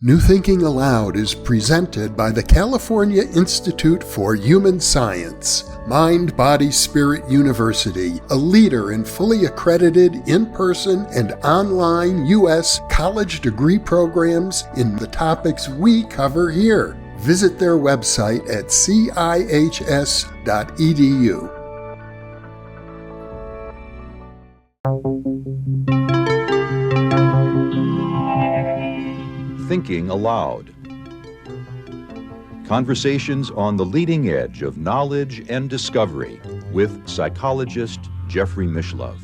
New Thinking Aloud is presented by the California Institute for Human Science, Mind, Body, Spirit University, a leader in fully accredited in-person and online U.S. college degree programs in the topics we cover here. Visit their website at cihs.edu. Thinking Aloud. Conversations on the leading edge of knowledge and discovery with psychologist Jeffrey Mishlove.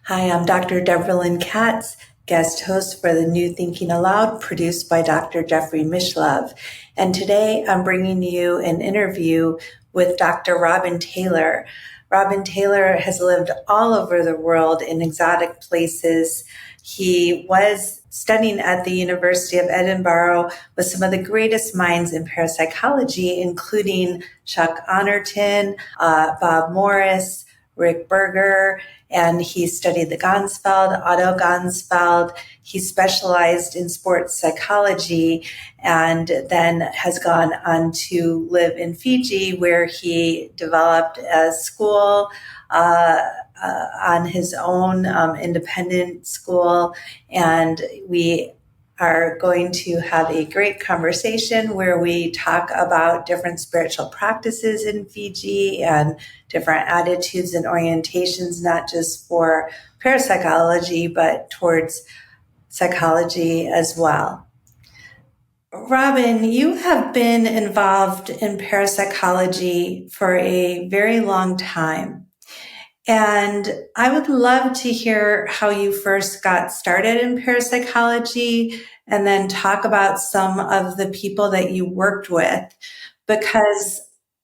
Hi, I'm Dr. Devrilyn Katz, guest host for the New Thinking Aloud, produced by Dr. Jeffrey Mishlove. And today I'm bringing you an interview with Dr. Robin Taylor. Robin Taylor has lived all over the world in exotic places. He was studying at the University of Edinburgh with some of the greatest minds in parapsychology, including Chuck Honorton, Bob Morris, Rick Berger, and he studied the ganzfeld, autoganzfeld. He specialized in sports psychology and then has gone on to live in Fiji, where he developed a school on his own, independent school. And we are going to have a great conversation where we talk about different spiritual practices in Fiji and different attitudes and orientations, not just for parapsychology, but towards psychology as well. Robin, you have been involved in parapsychology for a very long time. And I would love to hear how you first got started in parapsychology and then talk about some of the people that you worked with, because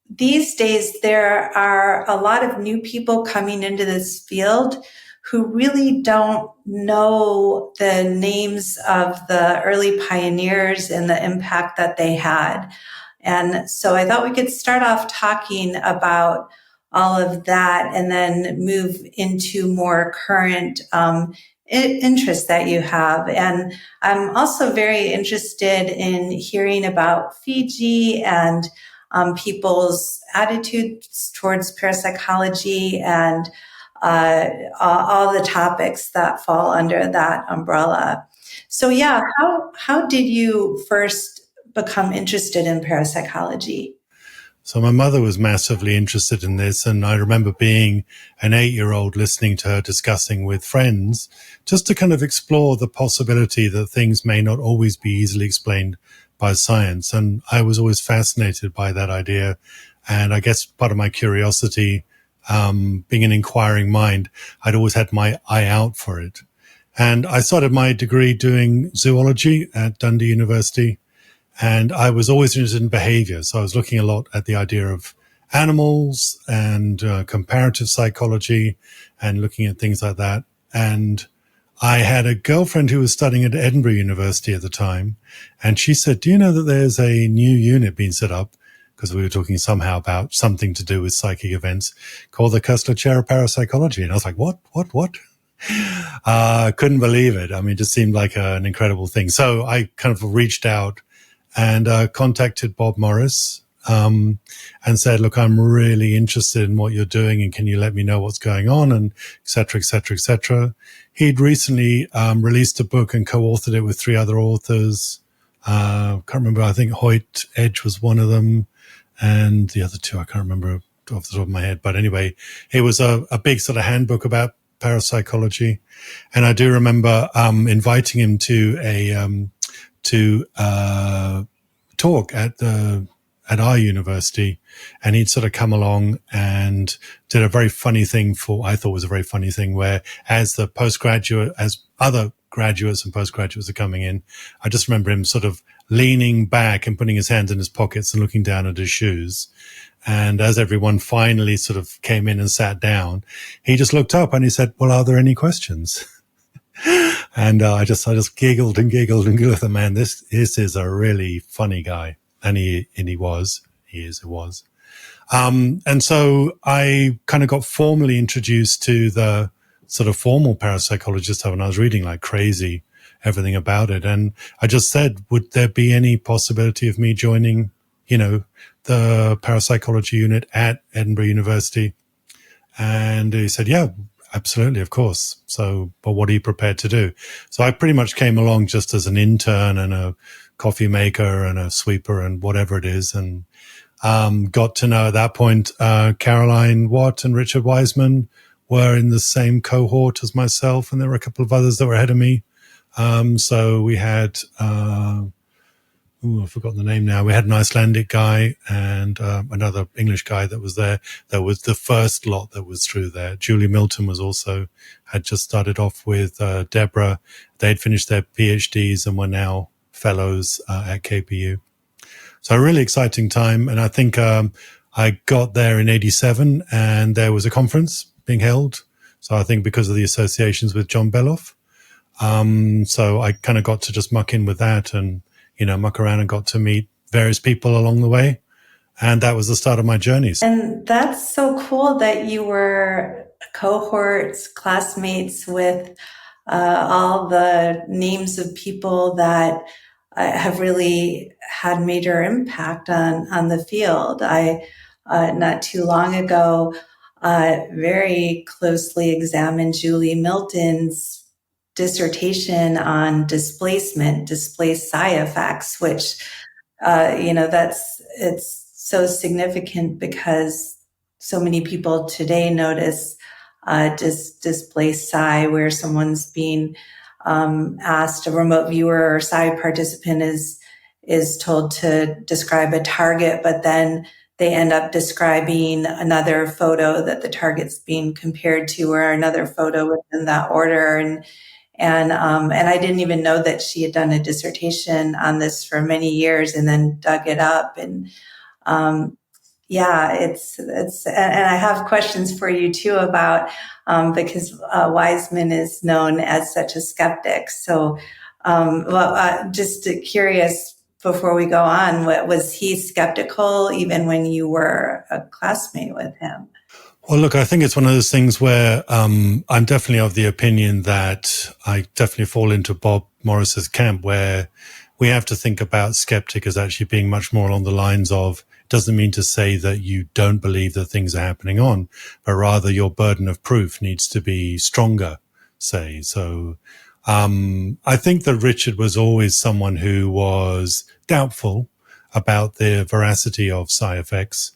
these days there are a lot of new people coming into this field who really don't know the names of the early pioneers and the impact that they had. And so I thought we could start off talking about all of that and then move into more current interests that you have. And I'm also very interested in hearing about Fiji and people's attitudes towards parapsychology and all the topics that fall under that umbrella. So yeah, how did you first become interested in parapsychology? So my mother was massively interested in this, and I remember being an 8-year-old listening to her discussing with friends just to kind of explore the possibility that things may not always be easily explained by science. And I was always fascinated by that idea. And I guess part of my curiosity, being an inquiring mind, I'd always had my eye out for it. And I started my degree doing zoology at Dundee University. And I was always interested in behavior. So I was looking a lot at the idea of animals and comparative psychology and looking at things like that. And I had a girlfriend who was studying at Edinburgh University at the time. And she said, do you know that there's a new unit being set up? Because we were talking somehow about something to do with psychic events called the Koestler Parapsychology. And I was like, what? Couldn't believe it. I mean, it just seemed like an incredible thing. So I kind of reached out and contacted Bob Morris and said, look, I'm really interested in what you're doing, and can you let me know what's going on, and et cetera, et cetera, et cetera. He'd recently released a book and co-authored it with 3 other authors. Can't remember, I think Hoyt Edge was one of them, and the other 2 I can't remember off the top of my head. But anyway, it was a big sort of handbook about parapsychology. And I do remember inviting him to a talk at our university, and he'd sort of come along and did a very funny thing I thought was a very funny thing, where as other graduates and postgraduates are coming in, I just remember him sort of leaning back and putting his hands in his pockets and looking down at his shoes. And as everyone finally sort of came in and sat down, he just looked up and he said, well, are there any questions? And I just giggled and giggled and giggled. Man, this is a really funny guy, and he was. And so I kind of got formally introduced to the sort of formal parapsychologist stuff, and I was reading like crazy everything about it. And I just said, would there be any possibility of me joining, the parapsychology unit at Edinburgh University? And he said, yeah, absolutely, of course. So, but what are you prepared to do? So I pretty much came along just as an intern and a coffee maker and a sweeper and whatever it is. And got to know at that point, Caroline Watt and Richard Wiseman were in the same cohort as myself, and there were a couple of others that were ahead of me. So we had, I've forgotten the name now. We had an Icelandic guy and another English guy that was there. That was the first lot that was through there. Julie Milton had just started off with Deborah. They'd finished their PhDs and were now fellows at KPU. So a really exciting time. And I think I got there in 87 and there was a conference being held. So I think because of the associations with John Beloff. So I kind of got to just muck in with that and, muck around and got to meet various people along the way. And that was the start of my journeys. And that's so cool that you were cohorts, classmates with all the names of people that have really had major impact on the field. I, not too long ago, very closely examined Julie Milton's dissertation on displaced psi effects, which, it's so significant because so many people today notice displaced psi, where someone's being asked, a remote viewer or psi participant is told to describe a target, but then they end up describing another photo that the target's being compared to, or another photo within that order. And I didn't even know that she had done a dissertation on this for many years and then dug it up. And, it's, and I have questions for you too about, because, Wiseman is known as such a skeptic. So, just curious before we go on, was he skeptical even when you were a classmate with him? Well, look, I think it's one of those things where I'm definitely of the opinion that I definitely fall into Bob Morris's camp, where we have to think about skeptic as actually being much more along the lines of, doesn't mean to say that you don't believe that things are happening on, but rather your burden of proof needs to be stronger, say. So I think that Richard was always someone who was doubtful about the veracity of psi effects,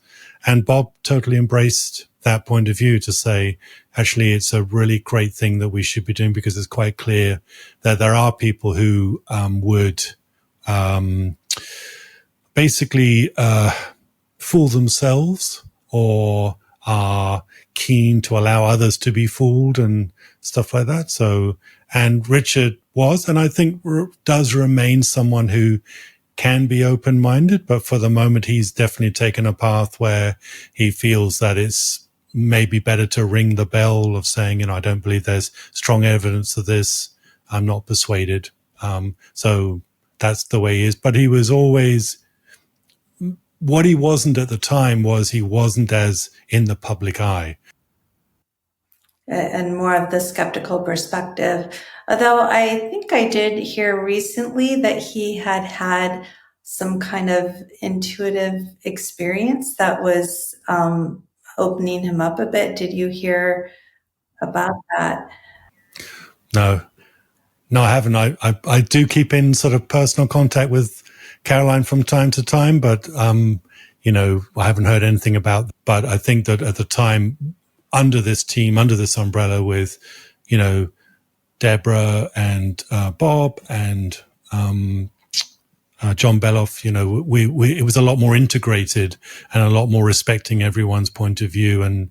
and Bob totally embraced that point of view to say, actually, it's a really great thing that we should be doing, because it's quite clear that there are people who would basically fool themselves, or are keen to allow others to be fooled and stuff like that. So, and Richard was, and I think does remain, someone who can be open-minded, but for the moment he's definitely taken a path where he feels that it's maybe better to ring the bell of saying, I don't believe there's strong evidence of this. I'm not persuaded. So that's the way he is. But he was always, what he wasn't at the time was he wasn't as in the public eye. And more of the skeptical perspective. Although I think I did hear recently that he had some kind of intuitive experience that was opening him up a bit. Did you hear about that? No, I haven't. I do keep in sort of personal contact with Caroline from time to time, but, I haven't heard anything about, but I think that at the time, under this team, under this umbrella with, Deborah and Bob and John Beloff, it was a lot more integrated and a lot more respecting everyone's point of view. And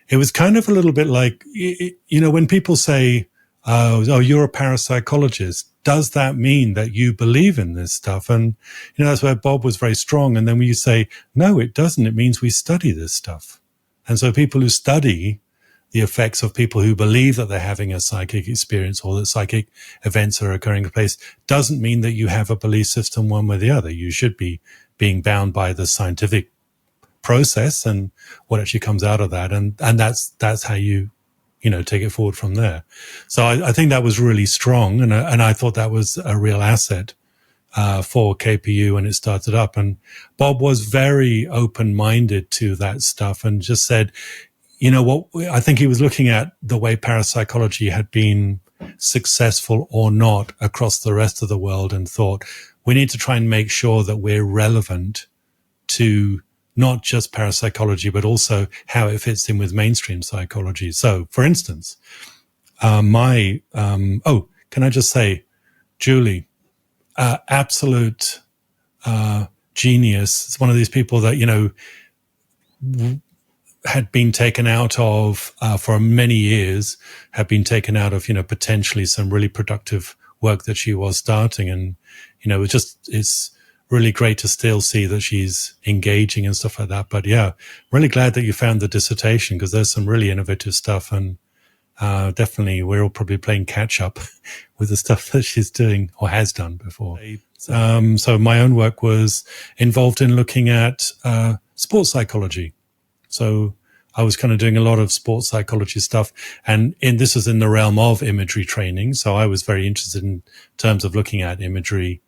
it was kind of a little bit like, when people say, oh, you're a parapsychologist, does that mean that you believe in this stuff? And, that's where Bob was very strong. And then when you say, no, it doesn't, it means we study this stuff. And so people who study the effects of people who believe that they're having a psychic experience or that psychic events are occurring in place doesn't mean that you have a belief system one way or the other. You should be being bound by the scientific process and what actually comes out of that. And that's how you take it forward from there. So I think that was really strong. And I thought that was a real asset for KPU when it started up. And Bob was very open-minded to that stuff and just said, I think he was looking at the way parapsychology had been successful or not across the rest of the world and thought, we need to try and make sure that we're relevant to not just parapsychology, but also how it fits in with mainstream psychology. So, for instance, can I just say, Julie, absolute genius. It's one of these people that, had been taken out of, for many years, had been taken out of, potentially some really productive work that she was starting. And, it's really great to still see that she's engaging and stuff like that. But yeah, really glad that you found the dissertation, because there's some really innovative stuff. And definitely we're all probably playing catch up with the stuff that she's doing or has done before. So my own work was involved in looking at sports psychology. So I was kind of doing a lot of sports psychology stuff, and this was in the realm of imagery training. So I was very interested in terms of looking at imagery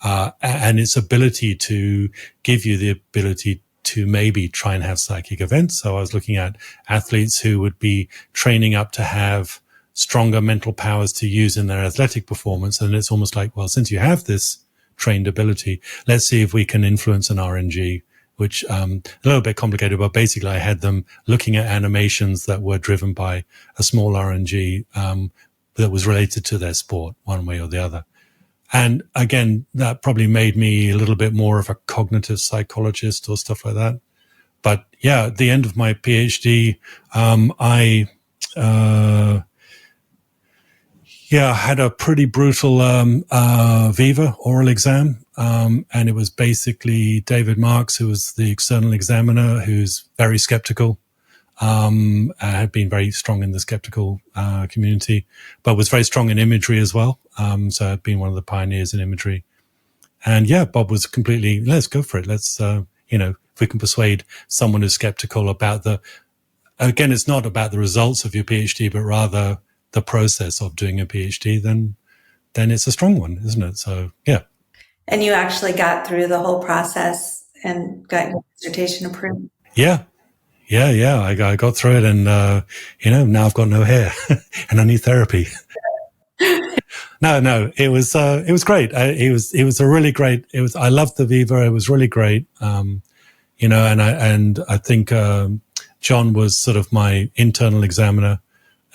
and its ability to give you the ability to maybe try and have psychic events. So I was looking at athletes who would be training up to have stronger mental powers to use in their athletic performance. And it's almost like, well, since you have this trained ability, let's see if we can influence an RNG, which a little bit complicated, but basically I had them looking at animations that were driven by a small RNG that was related to their sport one way or the other. And again, that probably made me a little bit more of a cognitive psychologist or stuff like that. But yeah, at the end of my PhD, I had a pretty brutal Viva oral exam. And it was basically David Marks, who was the external examiner, who's very skeptical, had been very strong in the skeptical community, but was very strong in imagery as well. So I'd been one of the pioneers in imagery. And yeah, Bob was completely, let's go for it. Let's, if we can persuade someone who's skeptical about again, it's not about the results of your PhD, but rather the process of doing a PhD, then it's a strong one, isn't it? So yeah. And you actually got through the whole process and got your dissertation approved? Yeah. I got through it, and now I've got no hair and I need therapy. No, it was great. It was a really great. I loved the Viva. It was really great. And I think John was sort of my internal examiner,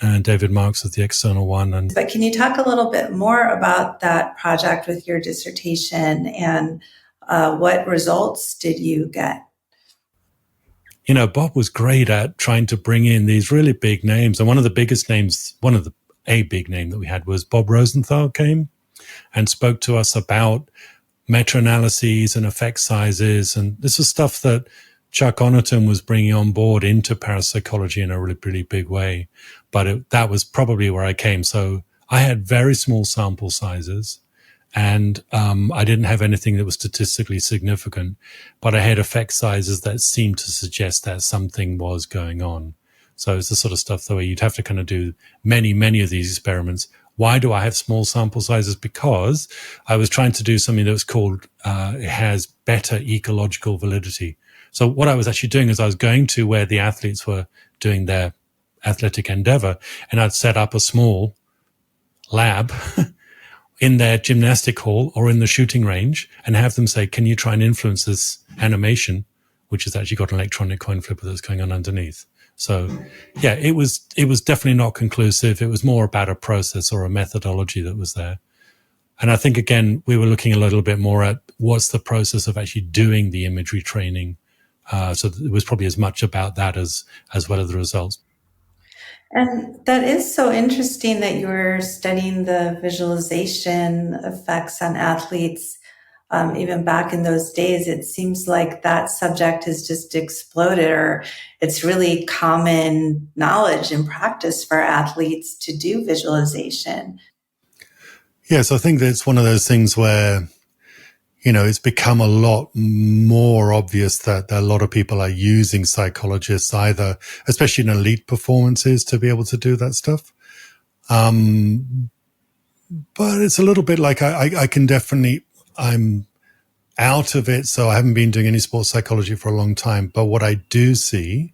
and David Marks was the external one. But can you talk a little bit more about that project with your dissertation, and what results did you get? Bob was great at trying to bring in these really big names. And one of the biggest names, a big name that we had was Bob Rosenthal came and spoke to us about meta-analyses and effect sizes. And this was stuff that Chuck Oniton was bringing on board into parapsychology in a really, really big way. But that was probably where I came. So I had very small sample sizes, and I didn't have anything that was statistically significant, but I had effect sizes that seemed to suggest that something was going on. So it's the sort of stuff that you'd have to kind of do many, many of these experiments. Why do I have small sample sizes? Because I was trying to do something that was called, it has better ecological validity. So what I was actually doing is I was going to where the athletes were doing their athletic endeavor, and I'd set up a small lab in their gymnastic hall or in the shooting range and have them say, can you try and influence this animation, which has actually got an electronic coin flipper that's going on underneath. So yeah, it was definitely not conclusive. It was more about a process or a methodology that was there. And I think, again, we were looking a little bit more at what's the process of actually doing the imagery training. So it was probably as much about that as well as the results. And that is so interesting that you were studying the visualization effects on athletes. Even back in those days, it seems like that subject has just exploded, or it's really common knowledge and practice for athletes to do visualization. Yes, I think that it's one of those things where, it's become a lot more obvious that a lot of people are using psychologists either, especially in elite performances, to be able to do that stuff. But it's a little bit like I can definitely, I'm out of it, so I haven't been doing any sports psychology for a long time. But what I do see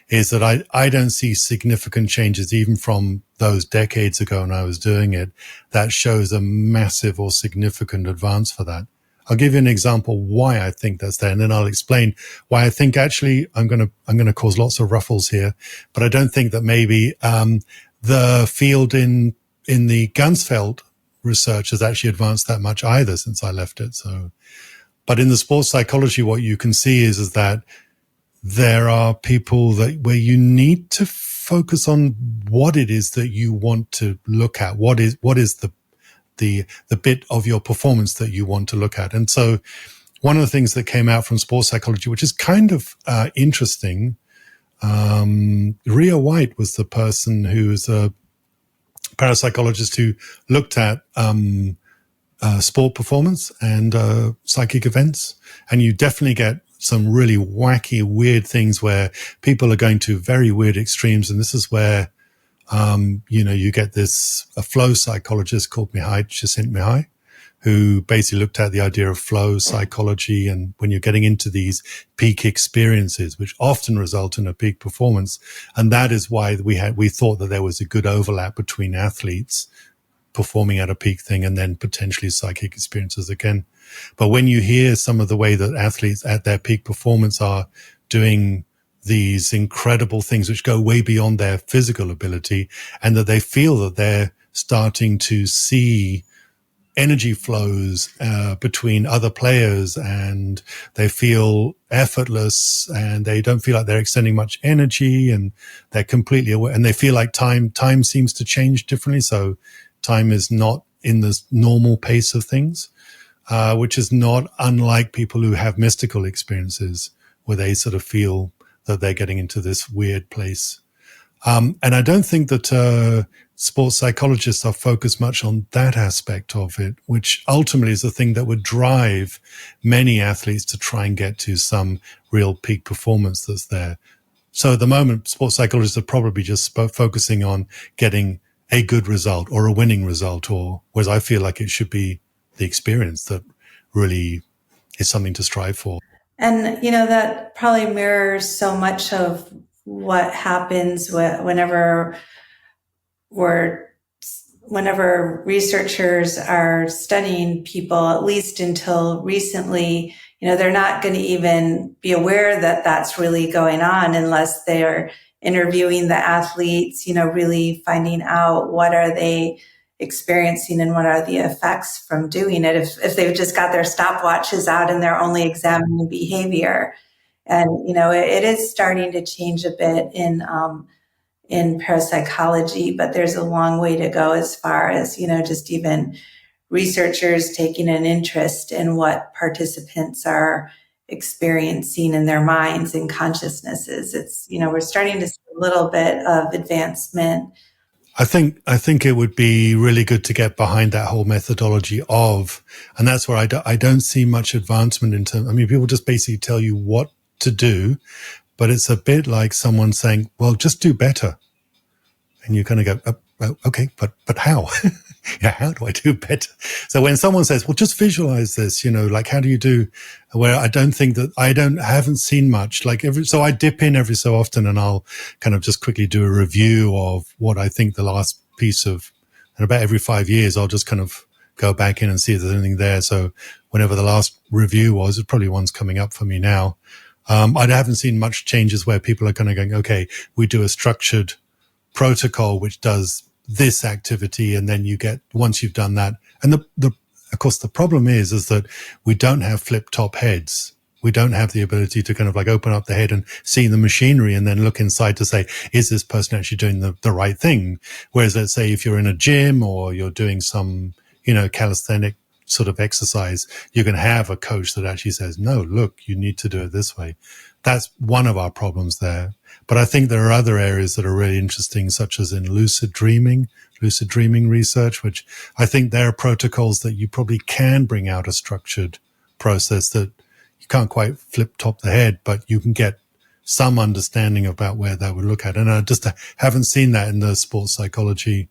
is that I don't see significant changes even from those decades ago when I was doing it that shows a massive or significant advance for that. I'll give you an example why I think that's there, and then I'll explain why I think actually I'm going to cause lots of ruffles here, but I don't think that maybe the field in the ganzfeld research has actually advanced that much either since I left it. So, but in the sports psychology, what you can see is that there are people where you need to focus on what it is that you want to look at. What is the bit of your performance that you want to look at. And so one of the things that came out from sports psychology, which is kind of interesting, Rhea White was the person who was a parapsychologist who looked at sport performance and psychic events. And you definitely get some really wacky, weird things where people are going to very weird extremes. And this is where you get a flow psychologist called Mihai, who basically looked at the idea of flow psychology. And when you're getting into these peak experiences, which often result in a peak performance. And that is why we thought that there was a good overlap between athletes performing at a peak thing and then potentially psychic experiences again. But when you hear some of the way that athletes at their peak performance are doing these incredible things which go way beyond their physical ability, and that they feel that they're starting to see energy flows between other players, and they feel effortless, and they don't feel like they're extending much energy, and they're completely aware, and they feel like time seems to change differently. So time is not in the normal pace of things, which is not unlike people who have mystical experiences where they sort of feel that they're getting into this weird place. And I don't think that sports psychologists are focused much on that aspect of it, which ultimately is the thing that would drive many athletes to try and get to some real peak performance that's there. So at the moment, sports psychologists are probably just focusing on getting a good result or a winning result, or whereas I feel like it should be the experience that really is something to strive for. And, that probably mirrors so much of what happens whenever researchers are studying people, at least until recently, they're not going to even be aware that that's really going on unless they're interviewing the athletes, really finding out what are they experiencing and what are the effects from doing it. If they've just got their stopwatches out and they're only examining behavior. And, it is starting to change a bit in parapsychology, but there's a long way to go as far as, just even researchers taking an interest in what participants are experiencing in their minds and consciousnesses. It's, we're starting to see a little bit of advancement. I think it would be really good to get behind that whole methodology and that's where I don't see much advancement in terms. I mean, people just basically tell you what to do, but it's a bit like someone saying, well, just do better. And you kind of go, oh, okay, but how? Yeah, how do I do better? So when someone says, well, just visualize this, like, how do you do? Where I don't think that haven't seen much, so I dip in every so often and I'll kind of just quickly do a review of what I think the last piece of, and about every 5 years, I'll just kind of go back in and see if there's anything there. So whenever the last review was, it's probably one's coming up for me now. I haven't seen much changes where people are kind of going, okay, we do a structured protocol which does this activity, and then once you've done that, and of course the problem is that we don't have flip top heads. We don't have the ability to kind of like open up the head and see the machinery and then look inside to say, is this person actually doing the right thing? Whereas let's say if you're in a gym or you're doing some, calisthenic sort of exercise, you can have a coach that actually says, no, look, you need to do it this way. That's one of our problems there. But I think there are other areas that are really interesting, such as in lucid dreaming research, which I think there are protocols that you probably can bring out a structured process that you can't quite flip top the head, but you can get some understanding about where that would look at. And I just haven't seen that in the sports psychology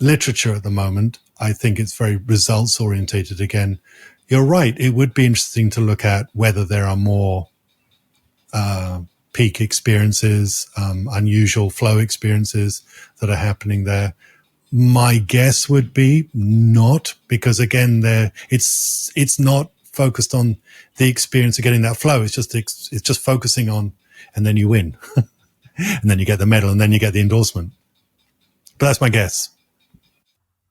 literature at the moment. I think it's very results orientated again. You're right. It would be interesting to look at whether there are more peak experiences, unusual flow experiences that are happening there. My guess would be not, because again, it's not focused on the experience of getting that flow. It's just focusing on, and then you win, and then you get the medal, and then you get the endorsement. But that's my guess.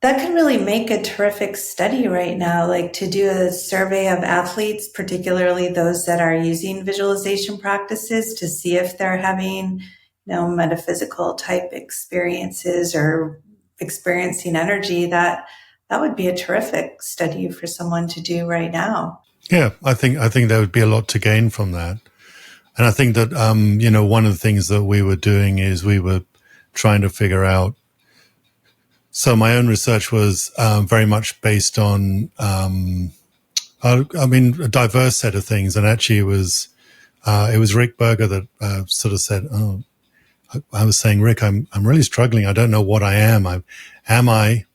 That could really make a terrific study right now, like to do a survey of athletes, particularly those that are using visualization practices, to see if they're having, metaphysical type experiences or experiencing energy. That would be a terrific study for someone to do right now. Yeah, I think there would be a lot to gain from that. And I think that, one of the things that we were doing is we were trying to figure out. So my own research was very much based on, a diverse set of things. And actually it was Rick Berger that sort of said, I was saying, Rick, I'm really struggling. I don't know what I am. Am I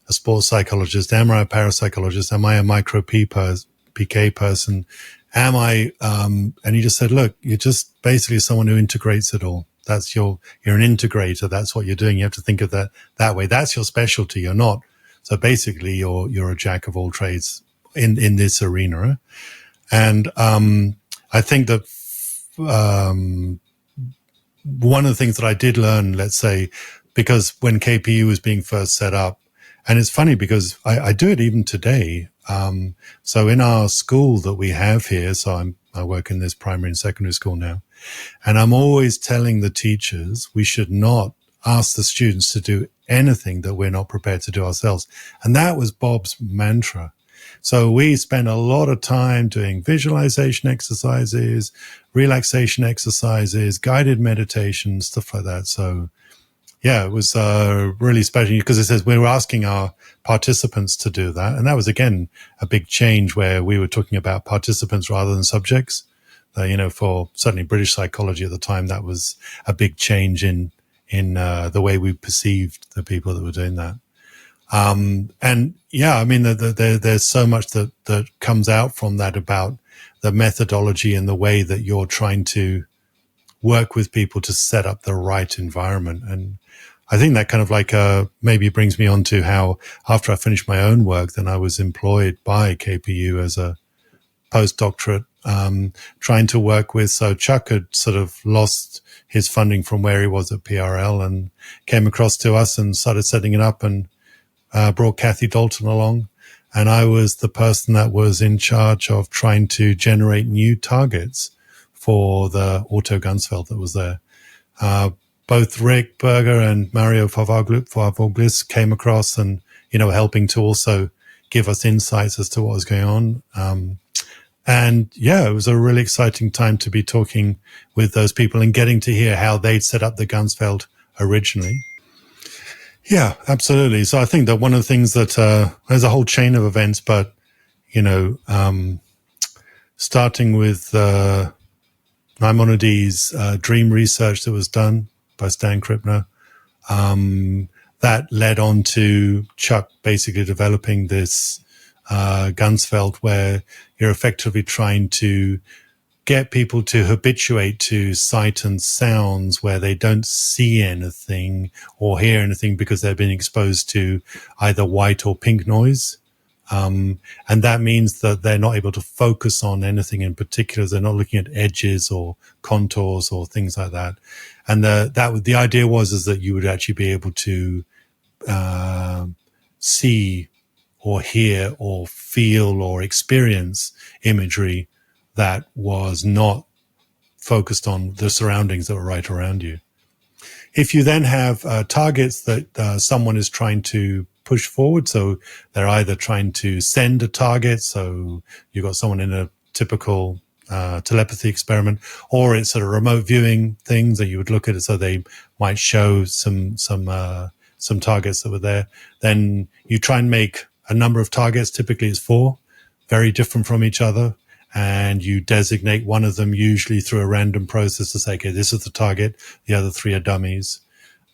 a sports psychologist? Am I a parapsychologist? Am I a micro PK person? Am I, and he just said, look, you're just basically someone who integrates it all. That's you're an integrator. That's what you're doing. You have to think of that way. That's your specialty. You're not. So basically you're a jack of all trades in this arena. And, I think that, one of the things that I did learn, let's say, because when KPU was being first set up, and it's funny because I do it even today. So in our school that we have here, so I work in this primary and secondary school now, and I'm always telling the teachers we should not ask the students to do anything that we're not prepared to do ourselves. And that was Bob's mantra. So we spent a lot of time doing visualization exercises, relaxation exercises, guided meditation, stuff like that. So yeah, it was really special because it says we were asking our participants to do that. And that was, again, a big change where we were talking about participants rather than subjects. For certainly British psychology at the time, that was a big change in the way we perceived the people that were doing that. And yeah, I mean, there's so much that comes out from that about the methodology and the way that you're trying to work with people to set up the right environment. And I think that kind of maybe brings me on to how after I finished my own work, then I was employed by KPU as a postdoctorate, trying to work with. So Chuck had sort of lost his funding from where he was at PRL and came across to us and started setting it up and brought Kathy Dalton along. And I was the person that was in charge of trying to generate new targets for the autoganzfeld that was there. Both Rick Berger and Mario Favoglis came across and, helping to also give us insights as to what was going on. And yeah, it was a really exciting time to be talking with those people and getting to hear how they'd set up the ganzfeld originally. Yeah, absolutely. So I think that one of the things that, there's a whole chain of events, but, starting with, Maimonides' dream research that was done by Stan Krippner, that led on to Chuck basically developing this, ganzfeld where you're effectively trying to get people to habituate to sight and sounds where they don't see anything or hear anything because they've been exposed to either white or pink noise. And that means that they're not able to focus on anything in particular. They're not looking at edges or contours or things like that. And the idea is that you would actually be able to see or hear or feel or experience imagery that was not focused on the surroundings that were right around you. If you then have targets that someone is trying to push forward, so they're either trying to send a target, so you've got someone in a typical telepathy experiment, or it's sort of remote viewing things that you would look at it, so they might show some targets that were there. Then you try and make a number of targets, typically it's 4, very different from each other. And you designate one of them usually through a random process to say, okay, this is the target. The other three are dummies.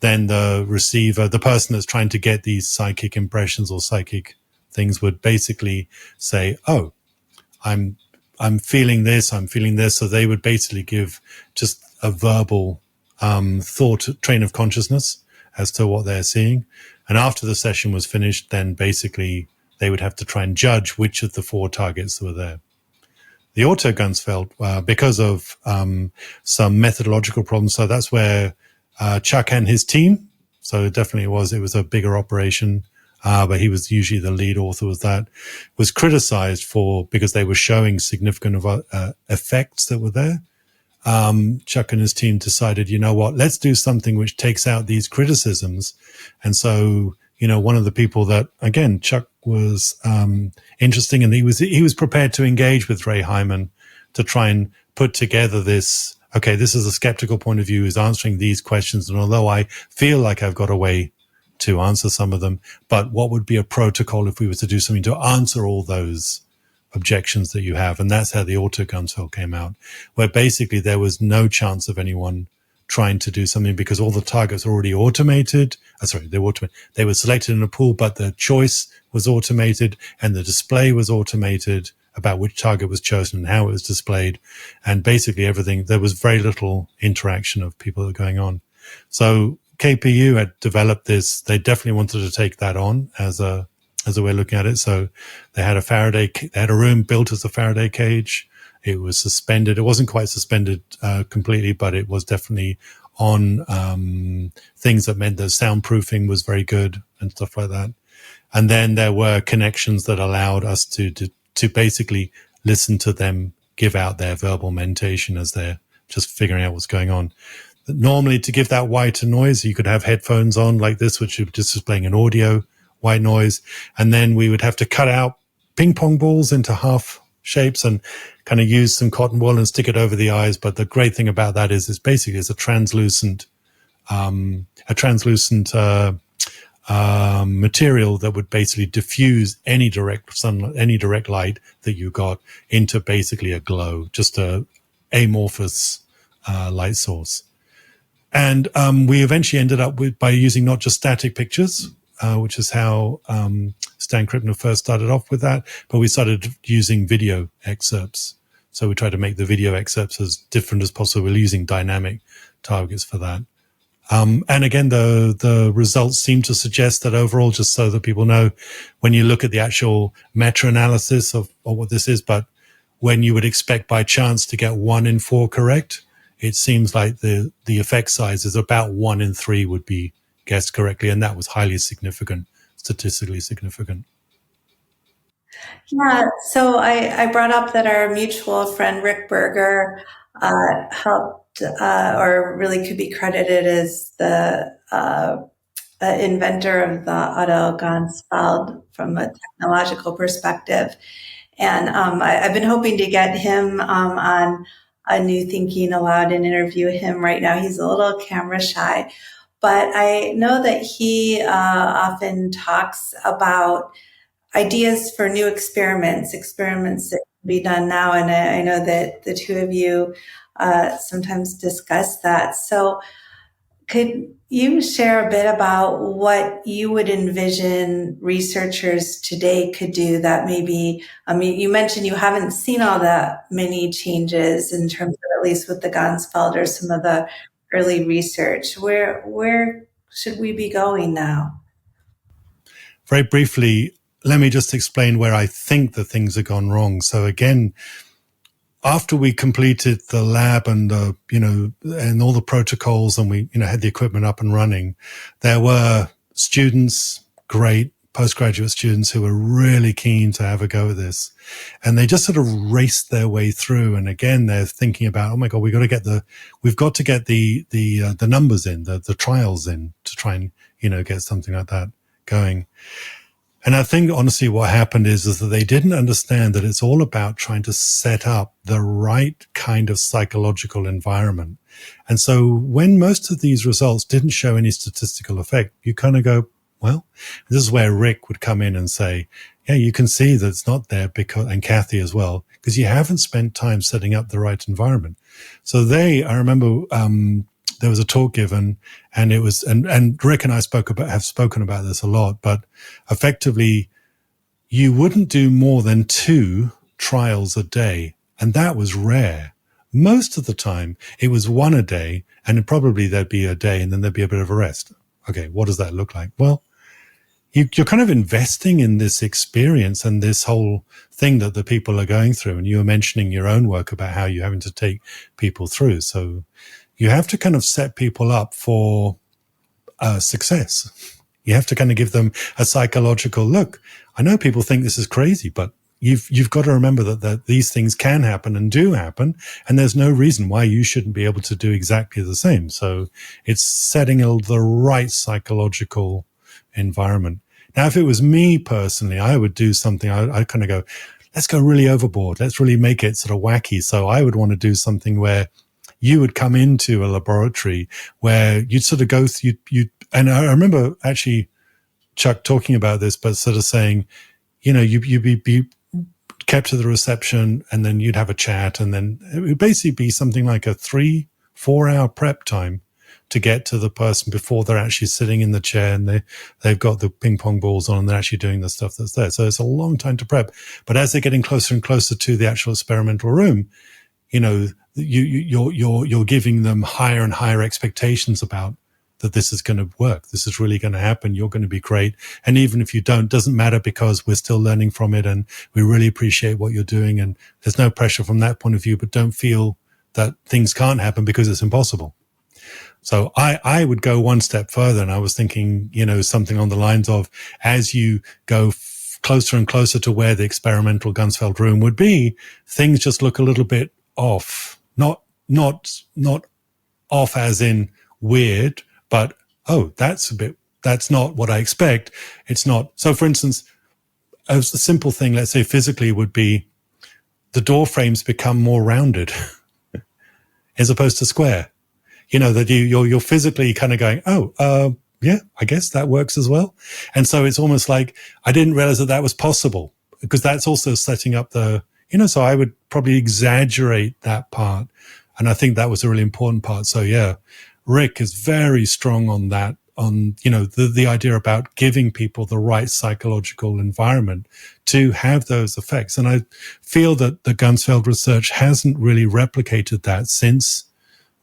Then the receiver, the person that's trying to get these psychic impressions or psychic things would basically say, oh, I'm feeling this, I'm feeling this. So they would basically give just a verbal thought train of consciousness as to what they're seeing. And after the session was finished, then basically they would have to try and judge which of the four targets were there. The autoganzfeld, because of some methodological problems, so that's where Chuck and his team, so definitely it was a bigger operation, but he was usually the lead author with that, was criticized because they were showing significant effects that were there. Chuck and his team decided, you know what, let's do something which takes out these criticisms. And so, one of the people that, again, Chuck was interesting, and he was prepared to engage with Ray Hyman to try and put together this, okay, this is a skeptical point of view, is answering these questions. And although I feel like I've got a way to answer some of them, but what would be a protocol if we were to do something to answer all those objections that you have? And that's how the autoganzfeld came out, where basically there was no chance of anyone trying to do something because all the targets were already automated. They were selected in a pool, but the choice was automated and the display was automated about which target was chosen and how it was displayed. And basically everything, there was very little interaction of people that were going on. So KPU had developed this. They definitely wanted to take that on as a way of looking at it. So they had they had a room built as a Faraday cage. It was suspended. It wasn't quite suspended completely, but it was definitely on things that meant that soundproofing was very good and stuff like that. And then there were connections that allowed us to basically listen to them give out their verbal mentation as they're just figuring out what's going on. Normally, to give that white noise, you could have headphones on like this, which are just displaying an audio white noise. And then we would have to cut out ping pong balls into half shapes and kind of use some cotton wool and stick it over the eyes. But the great thing about that is it's basically it's a translucent material that would basically diffuse any direct sunlight, any direct light that you got into basically a glow, just a amorphous light source. And we eventually ended up by using not just static pictures, which is how Stan Krippner first started off with that, but we started using video excerpts. So we tried to make the video excerpts as different as possible. We're using dynamic targets for that. And again, the results seem to suggest that overall, just so that people know, when you look at the actual meta-analysis of what this is, but when you would expect by chance to get 1 in 4 correct, it seems like the effect size is about 1 in 3 would be guessed correctly. And that was highly significant, statistically significant. Yeah, so I brought up that our mutual friend Rick Berger helped, or really could be credited as the inventor of the autoganzfeld from a technological perspective. And I've been hoping to get him on a New Thinking Aloud and interview him right now. He's a little camera shy, but I know that he often talks about ideas for new experiments that can be done now. And I know that the two of you sometimes discuss that. So could you share a bit about what you would envision researchers today could do that maybe, you mentioned you haven't seen all that many changes in terms of, at least with the ganzfeld or some of the early research. Where should we be going now? Very briefly, let me just explain where I think the things have gone wrong. So again, after we completed the lab and and all the protocols, and we had the equipment up and running, there were students, great postgraduate students, who were really keen to have a go at this, and they just sort of raced their way through. And again, they're thinking about, oh my God, we've got to get the numbers in, the trials in, to try and get something like that going. And I think, honestly, what happened is that they didn't understand that it's all about trying to set up the right kind of psychological environment. And so when most of these results didn't show any statistical effect, you kind of go, Well, this is where Rick would come in and say, yeah, you can see that it's not there because, and Kathy as well, because you haven't spent time setting up the right environment. So I remember, there was a talk given, and it was, and Rick and I have spoken about this a lot, but effectively you wouldn't do more than 2 trials a day. And that was rare. Most of the time it was 1 a day, and probably there'd be a day and then there'd be a bit of a rest. Okay. What does that look like? Well, you're kind of investing in this experience and this whole thing that the people are going through. And you were mentioning your own work about how you're having to take people through. So you have to kind of set people up for success. You have to kind of give them a psychological look. I know people think this is crazy, but you've got to remember that these things can happen and do happen. And there's no reason why you shouldn't be able to do exactly the same. So it's setting the right psychological environment. Now, if it was me personally, I would do something. I kind of go, let's go really overboard. Let's really make it sort of wacky. So I would want to do something where you would come into a laboratory where you'd sort of go through, and I remember actually Chuck talking about this, but sort of saying, you'd be kept to the reception, and then you'd have a chat, and then it would basically be something like a 3-4 hour prep time to get to the person before they're actually sitting in the chair and they've got the ping pong balls on and they're actually doing the stuff that's there. So it's a long time to prep. But as they're getting closer and closer to the actual experimental room, you're giving them higher and higher expectations about that this is going to work. This is really going to happen. You're going to be great. And even if you don't, doesn't matter, because we're still learning from it and we really appreciate what you're doing. And there's no pressure from that point of view, but don't feel that things can't happen because it's impossible. So I would go one step further, and I was thinking, something on the lines of, as you go closer and closer to where the experimental ganzfeld room would be, things just look a little bit off. Not off as in weird, but, that's not what I expect. It's not. So for instance, a simple thing, let's say physically, would be the door frames become more rounded as opposed to square. That you're physically kind of going, yeah, I guess that works as well. And so it's almost like I didn't realize that was possible, because that's also setting up so I would probably exaggerate that part. And I think that was a really important part. So yeah, Rick is very strong on that, on, the idea about giving people the right psychological environment to have those effects. And I feel that the ganzfeld research hasn't really replicated that since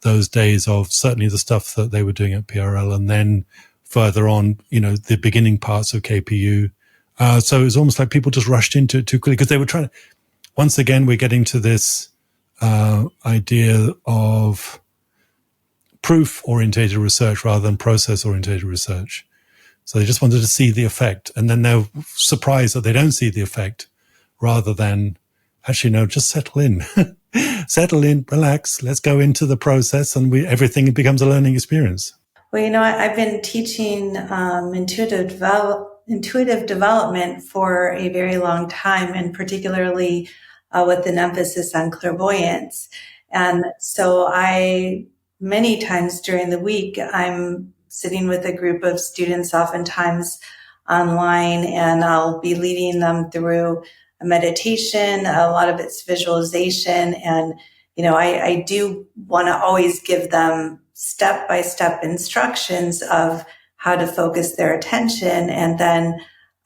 those days of certainly the stuff that they were doing at PRL, and then further on, the beginning parts of KPU. So it was almost like people just rushed into it too quickly, because they were trying to, once again, we're getting to this idea of proof-orientated research rather than process-orientated research. So they just wanted to see the effect, and then they're surprised that they don't see the effect, rather than, actually, no, just settle in. Settle in, relax, let's go into the process, and everything becomes a learning experience. Well, I've been teaching intuitive development for a very long time, and particularly with an emphasis on clairvoyance. And so many times during the week, I'm sitting with a group of students, oftentimes online, and I'll be leading them through a meditation. A lot of it's visualization. And, I do want to always give them step-by-step instructions of how to focus their attention. And then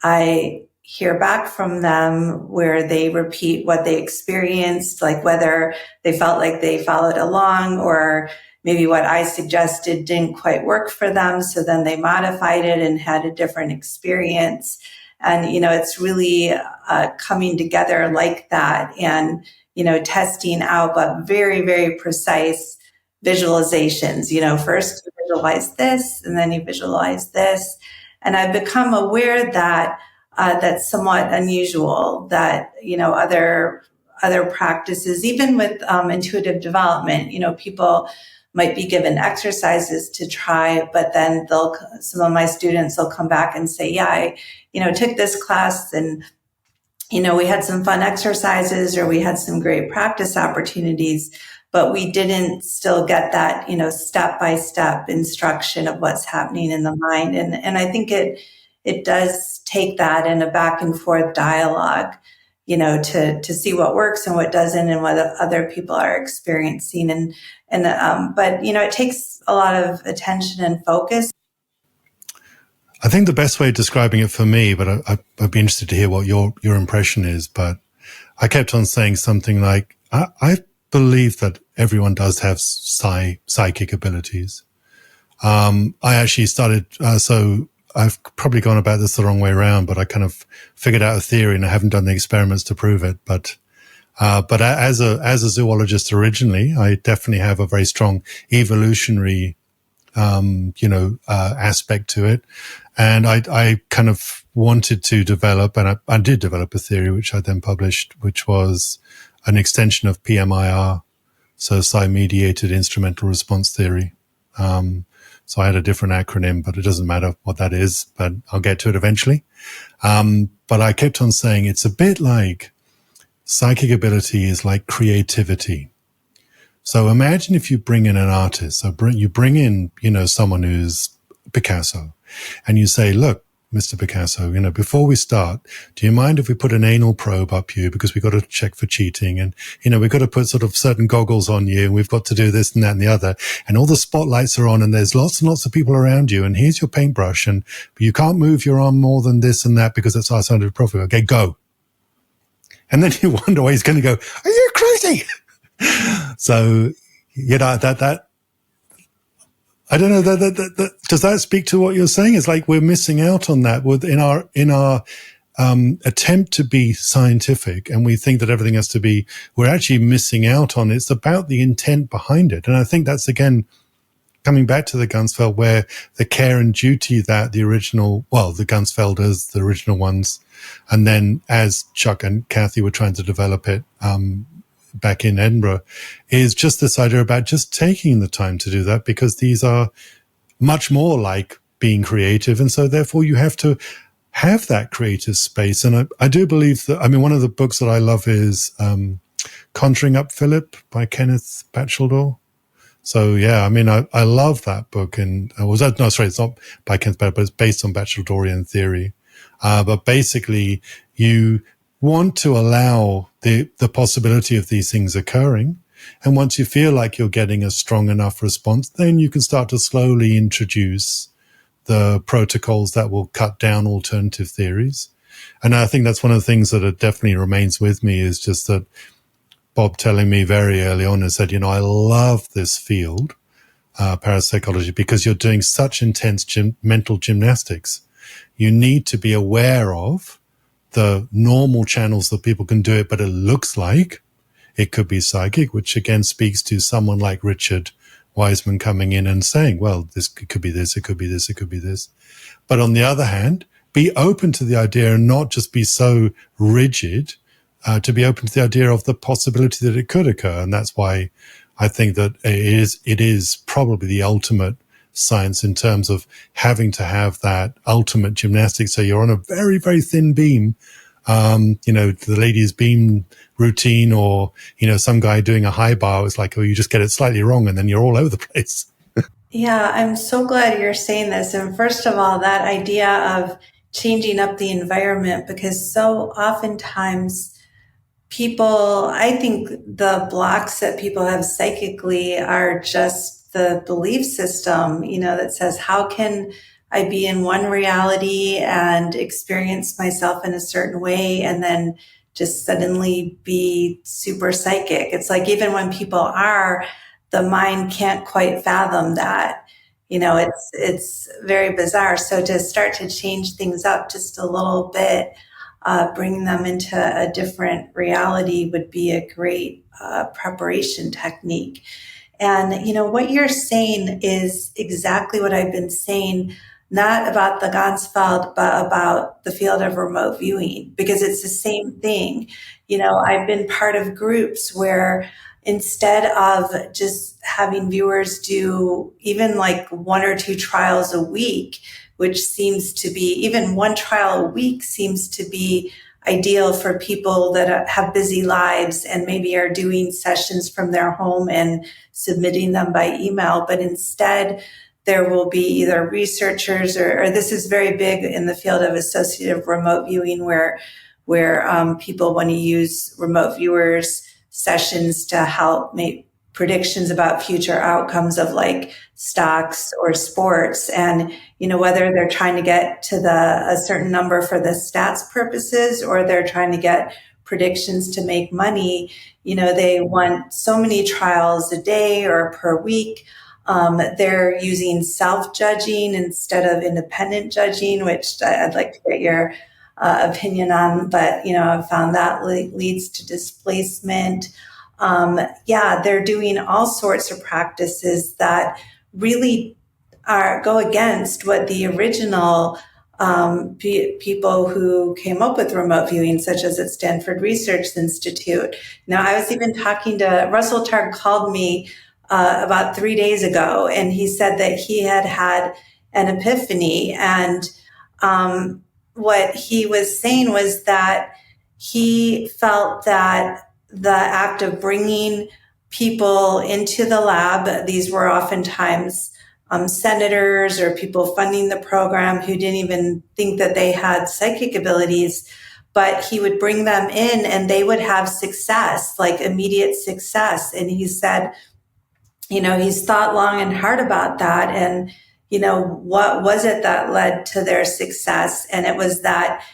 I hear back from them where they repeat what they experienced, like whether they felt like they followed along, or maybe what I suggested didn't quite work for them. So then they modified it and had a different experience. And, it's really coming together like that, and, testing out, but very, very precise visualizations. First you visualize this, and then you visualize this. And I've become aware that that's somewhat unusual, that, other practices, even with intuitive development, people might be given exercises to try, but then some of my students will come back and say, yeah, I, took this class, and, we had some fun exercises, or we had some great practice opportunities, but we didn't still get that, step-by-step instruction of what's happening in the mind. And I think it it does take that in a back and forth dialogue, to see what works and what doesn't and what other people are experiencing. But it takes a lot of attention and focus. I think the best way of describing it for me, but I'd be interested to hear what your impression is, but I kept on saying something like, I believe that everyone does have psychic abilities. I actually started, so I've probably gone about this the wrong way around, but I kind of figured out a theory and I haven't done the experiments to prove it. But as a zoologist originally, I definitely have a very strong evolutionary, aspect to it. And I kind of wanted to develop, and I did develop a theory, which I then published, which was an extension of PMIR. So psi-mediated instrumental response theory. So I had a different acronym, but it doesn't matter what that is, but I'll get to it eventually. But I kept on saying it's a bit like psychic ability is like creativity. So imagine if you bring in an artist. So you bring in, someone who's Picasso, and you say, look, Mr. Picasso, before we start, do you mind if we put an anal probe up you because we've got to check for cheating, and, we've got to put sort of certain goggles on you, and we've got to do this and that and the other, and all the spotlights are on, and there's lots and lots of people around you, and here's your paintbrush, and you can't move your arm more than this and that because that's our scientific profile. Okay, go. And then you wonder why he's going to go, are you crazy? So, that I don't know. That does that speak to what you're saying? It's like we're missing out on that in our attempt to be scientific, and we think that everything has to be. We're actually missing out on it. It's about the intent behind it, and I think that's again coming back to the ganzfeld, where the care and duty that the ganzfelders, the original ones, and then as Chuck and Kathy were trying to develop it. Back in Edinburgh, is just this idea about just taking the time to do that, because these are much more like being creative. And so therefore you have to have that creative space. And I do believe that, one of the books that I love is Conjuring Up Philip by Kenneth Batchelor. So yeah, I love that book. And it's not by Kenneth Batchelor, but it's based on Batcheldorian theory. But basically you want to allow the possibility of these things occurring. And once you feel like you're getting a strong enough response, then you can start to slowly introduce the protocols that will cut down alternative theories. And I think that's one of the things that definitely remains with me, is just that Bob telling me very early on and said, I love this field, parapsychology, because you're doing such intense mental gymnastics. You need to be aware of the normal channels that people can do it, but it looks like it could be psychic, which again speaks to someone like Richard Wiseman coming in and saying, well, this could be this, it could be this, it could be this. But on the other hand, be open to the idea and not just be so rigid, to be open to the idea of the possibility that it could occur. And that's why I think that it is probably the ultimate science in terms of having to have that ultimate gymnastics. So you're on a very, very thin beam, the ladies' beam routine, or, some guy doing a high bar. It's like, you just get it slightly wrong and then you're all over the place. Yeah, I'm so glad you're saying this. And first of all, that idea of changing up the environment, because so oftentimes I think the blocks that people have psychically are just the belief system, that says, how can I be in one reality and experience myself in a certain way and then just suddenly be super psychic? It's like, even when people are, the mind can't quite fathom that. It's very bizarre. So to start to change things up just a little bit, bringing them into a different reality would be a great preparation technique. And, what you're saying is exactly what I've been saying, not about the ganzfeld, but about the field of remote viewing, because it's the same thing. I've been part of groups where instead of just having viewers do even like 1 or 2 trials a week, which seems to be, even 1 trial a week seems to be ideal for people that have busy lives and maybe are doing sessions from their home and submitting them by email. But instead, there will be either researchers or this is very big in the field of associative remote viewing where people want to use remote viewers sessions to help make predictions about future outcomes of like stocks or sports. And, whether they're trying to get to a certain number for the stats purposes, or they're trying to get predictions to make money, they want so many trials a day or per week. They're using self-judging instead of independent judging, which I'd like to get your opinion on, but, I've found that leads to displacement. They're doing all sorts of practices that really go against what the original people who came up with remote viewing, such as at Stanford Research Institute. Now, I was even talking to Russell Targ called me about 3 days ago, and he said that he had an epiphany. And what he was saying was that he felt that the act of bringing people into the lab, these were oftentimes senators or people funding the program who didn't even think that they had psychic abilities, but he would bring them in and they would have success, like immediate success. And he said, he's thought long and hard about that. And, what was it that led to their success? And it was that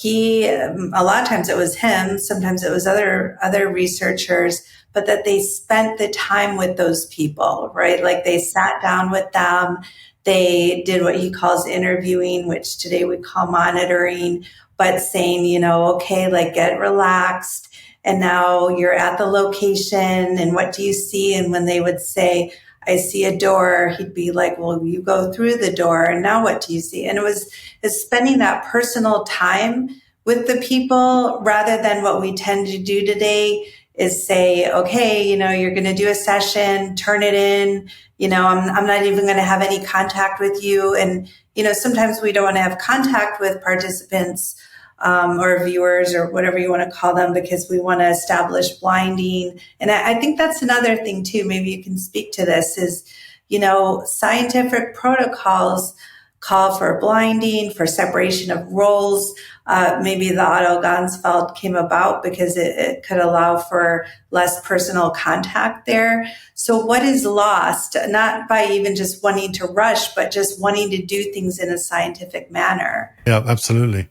a lot of times it was him, sometimes it was other researchers, but that they spent the time with those people, right? Like they sat down with them, they did what he calls interviewing, which today we call monitoring, but saying, okay, like get relaxed. And now you're at the location and what do you see? And when they would say, I see a door, he'd be like, well, you go through the door and now what do you see? And it was spending that personal time with the people rather than what we tend to do today is say, okay, you're going to do a session, turn it in, I'm not even going to have any contact with you. And, sometimes we don't want to have contact with participants or viewers or whatever you want to call them because we want to establish blinding. And I think that's another thing too, maybe you can speak to this is, scientific protocols call for blinding, for separation of roles. Maybe the autoganzfeld came about because it could allow for less personal contact there. So what is lost, not by even just wanting to rush, but just wanting to do things in a scientific manner? Yeah, absolutely.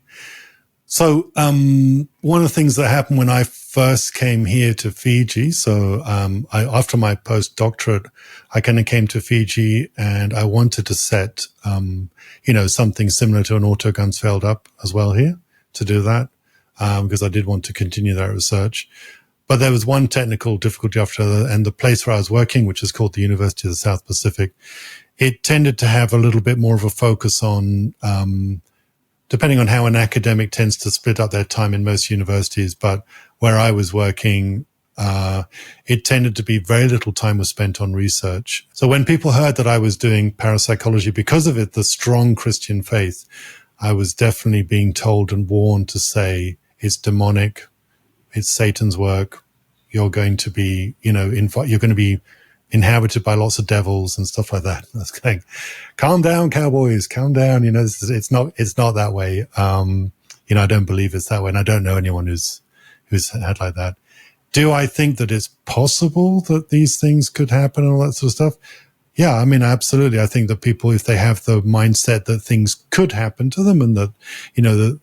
So one of the things that happened when I first came here to Fiji, after my postdoctorate, I kind of came to Fiji and I wanted to set, something similar to an autoganzfeld up as well here to do that, because I did want to continue that research. But there was one technical difficulty after the, and the place where I was working, which is called the University of the South Pacific, it tended to have a little bit more of a focus on, depending on how an academic tends to split up their time in most universities, but where I was working, it tended to be very little time was spent on research. So when people heard that I was doing parapsychology, because of it, the strong Christian faith, I was definitely being told and warned to say, it's demonic, it's Satan's work, you're going to be, you're going to be inhabited by lots of devils and stuff like that. That's going, calm down, cowboys, calm down. It's not that way. I don't believe it's that way. And I don't know anyone who's had like that. Do I think that it's possible that these things could happen and all that sort of stuff? Yeah, I mean, absolutely. I think that people, if they have the mindset that things could happen to them and that,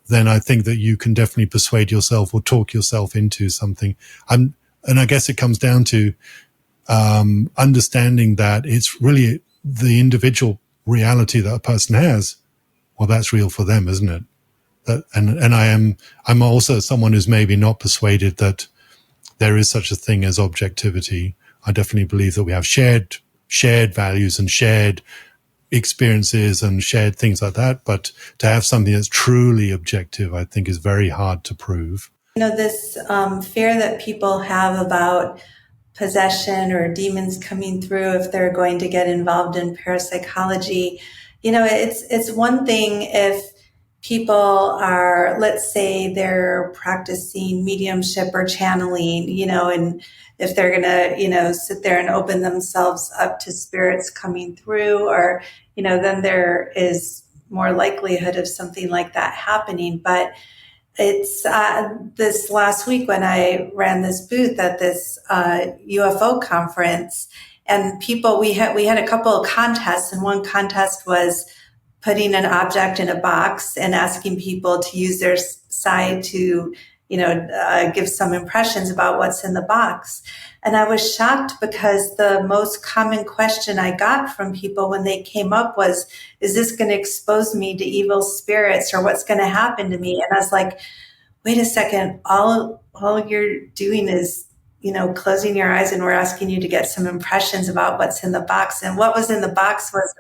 then I think that you can definitely persuade yourself or talk yourself into something. And I guess it comes down to, understanding that it's really the individual reality that a person has. Well, that's real for them, isn't it? I'm also someone who's maybe not persuaded that there is such a thing as objectivity. I definitely believe that we have shared values and shared experiences and shared things like that. But to have something that's truly objective, I think is very hard to prove. This fear that people have about possession or demons coming through if they're going to get involved in parapsychology. It's one thing if people are, let's say they're practicing mediumship or channeling, and if they're going to, sit there and open themselves up to spirits coming through, or, then there is more likelihood of something like that happening. But it's this last week when I ran this booth at this UFO conference, and we had a couple of contests, and one contest was putting an object in a box and asking people to use their side to, give some impressions about what's in the box. And I was shocked because the most common question I got from people when they came up was, is this going to expose me to evil spirits, or what's going to happen to me? And I was like, wait a second, all you're doing is, closing your eyes, and we're asking you to get some impressions about what's in the box. And what was in the box was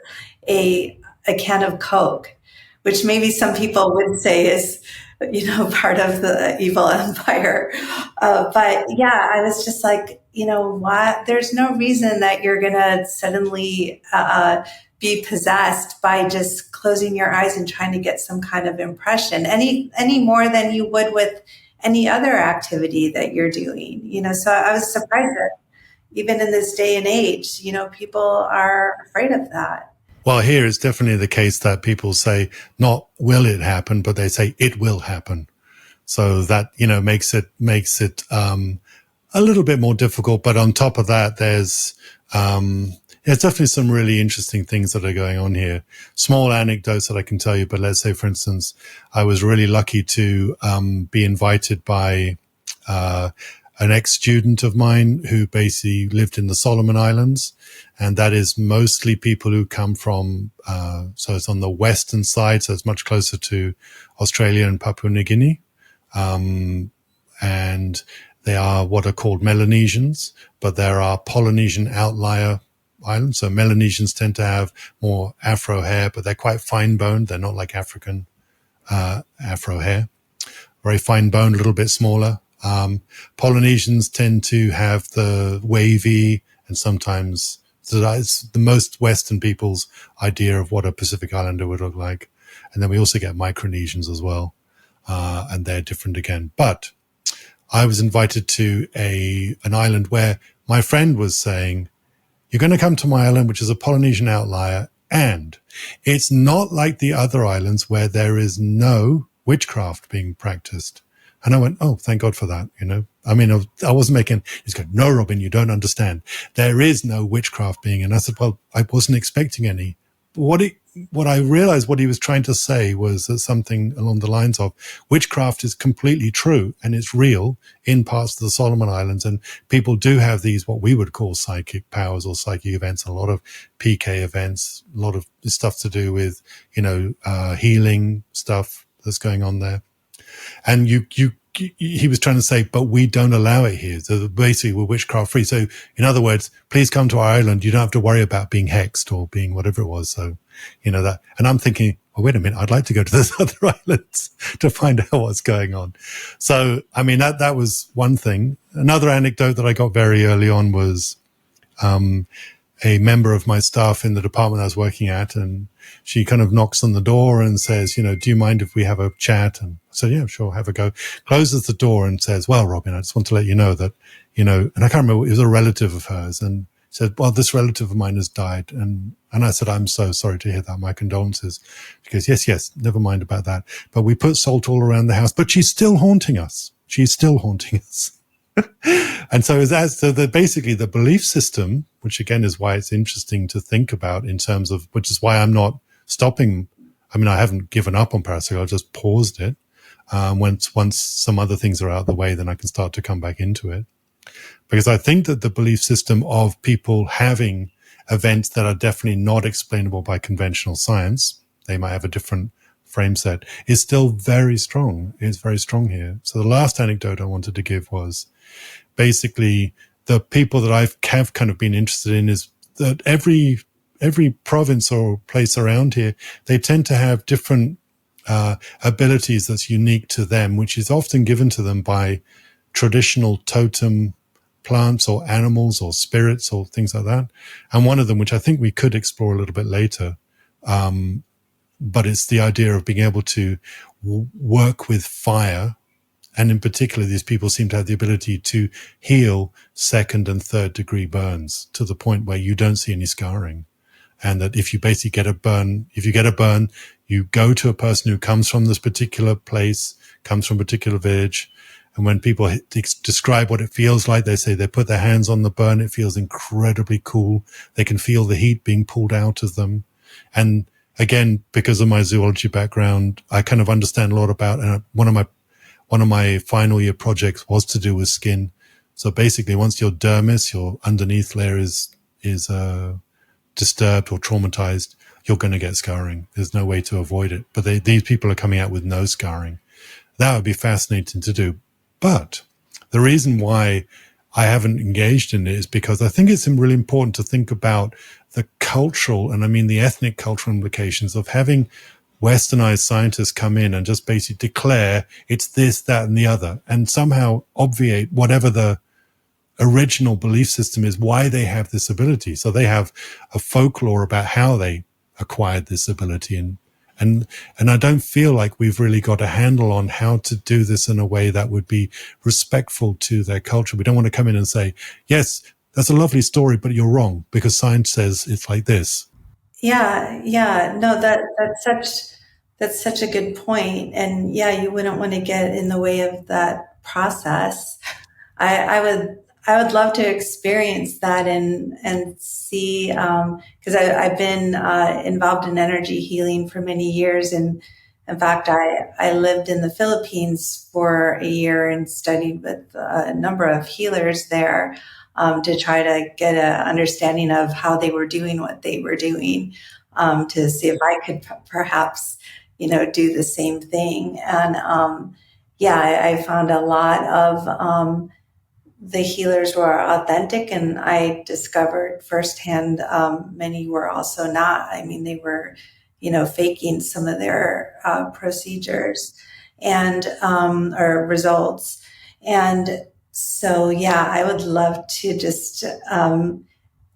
a can of Coke, which maybe some people would say is, part of the evil empire. But yeah, I was just like, what? There's no reason that you're going to suddenly be possessed by just closing your eyes and trying to get some kind of impression any more than you would with any other activity that you're doing. So I was surprised that even in this day and age, people are afraid of that. Well, here it's definitely the case that people say, not will it happen, but they say it will happen. So that, makes it a little bit more difficult. But on top of that, there's definitely some really interesting things that are going on here. Small anecdotes that I can tell you, but let's say, for instance, I was really lucky to be invited by an ex-student of mine who basically lived in the Solomon Islands. And that is mostly people who come from, so it's on the western side, so it's much closer to Australia and Papua New Guinea. And they are what are called Melanesians, but there are Polynesian outlier islands. So Melanesians tend to have more Afro hair, but they're quite fine-boned. They're not like African Afro hair. Very fine-boned, a little bit smaller. Polynesians tend to have the wavy, and sometimes it's the most Western people's idea of what a Pacific Islander would look like. And then we also get Micronesians as well. And they're different again. But I was invited to an island where my friend was saying, you're going to come to my island, which is a Polynesian outlier, and it's not like the other islands where there is no witchcraft being practiced. And I went, oh, thank God for that, I mean, I wasn't making, he's going, no, Robin, you don't understand. There is no witchcraft being, and I said, well, I wasn't expecting any. But what I realized what he was trying to say was that something along the lines of witchcraft is completely true and it's real in parts of the Solomon Islands. And people do have these, what we would call psychic powers or psychic events, a lot of PK events, a lot of stuff to do with, healing stuff that's going on there. And he was trying to say, but we don't allow it here. So basically we're witchcraft free. So in other words, please come to our island. You don't have to worry about being hexed or being whatever it was. So, that, and I'm thinking, well, wait a minute, I'd like to go to those other islands to find out what's going on. So, I mean, that was one thing. Another anecdote that I got very early on was, a member of my staff in the department I was working at, and she kind of knocks on the door and says, do you mind if we have a chat? And I said, yeah, sure, have a go. Closes the door and says, well, Robin, I just want to let you know that, and I can't remember, it was a relative of hers, and said, well, this relative of mine has died. And I said, I'm so sorry to hear that. My condolences. She goes, yes, never mind about that. But we put salt all around the house, but she's still haunting us. And so basically the belief system, which again is why it's interesting to think about in terms of, which is why I'm not stopping. I mean, I haven't given up on parapsychology, I just paused it. Once some other things are out of the way, then I can start to come back into it. Because I think that the belief system of people having events that are definitely not explainable by conventional science, they might have a different frame set, is still very strong. It's very strong here. So the last anecdote I wanted to give was basically the people that have kind of been interested in is that every province or place around here, they tend to have different abilities that's unique to them, which is often given to them by traditional totem plants or animals or spirits or things like that. And one of them, which I think we could explore a little bit later, but it's the idea of being able to work with fire. And in particular, these people seem to have the ability to heal second and third degree burns to the point where you don't see any scarring. And that if you basically get a burn, you go to a person who comes from this particular place, comes from a particular village. And when people describe what it feels like, they say they put their hands on the burn. It feels incredibly cool. They can feel the heat being pulled out of them. And again, because of my zoology background, I kind of understand a lot about, and one of my final year projects was to do with skin. So basically, once your dermis, your underneath layer is disturbed or traumatized, you're going to get scarring. There's no way to avoid it. But these people are coming out with no scarring. That would be fascinating to do. But the reason why I haven't engaged in it is because I think it's really important to think about the cultural, and I mean the ethnic cultural implications of having westernized scientists come in and just basically declare it's this, that, and the other, and somehow obviate whatever the original belief system is, why they have this ability. So they have a folklore about how they acquired this ability, and I don't feel like we've really got a handle on how to do this in a way that would be respectful to their culture. We don't want to come in and say, yes, that's a lovely story, but you're wrong because science says it's like this. Yeah. No, that's such a good point. And yeah, you wouldn't want to get in the way of that process. I would love to experience that and see, because I've been involved in energy healing for many years. And in fact, I lived in the Philippines for a year and studied with a number of healers there, to try to get an understanding of how they were doing what they were doing, to see if I could perhaps, do the same thing. And I found a lot of the healers were authentic, and I discovered firsthand many were also not. I mean, they were, faking some of their procedures and or results. And so, I would love to just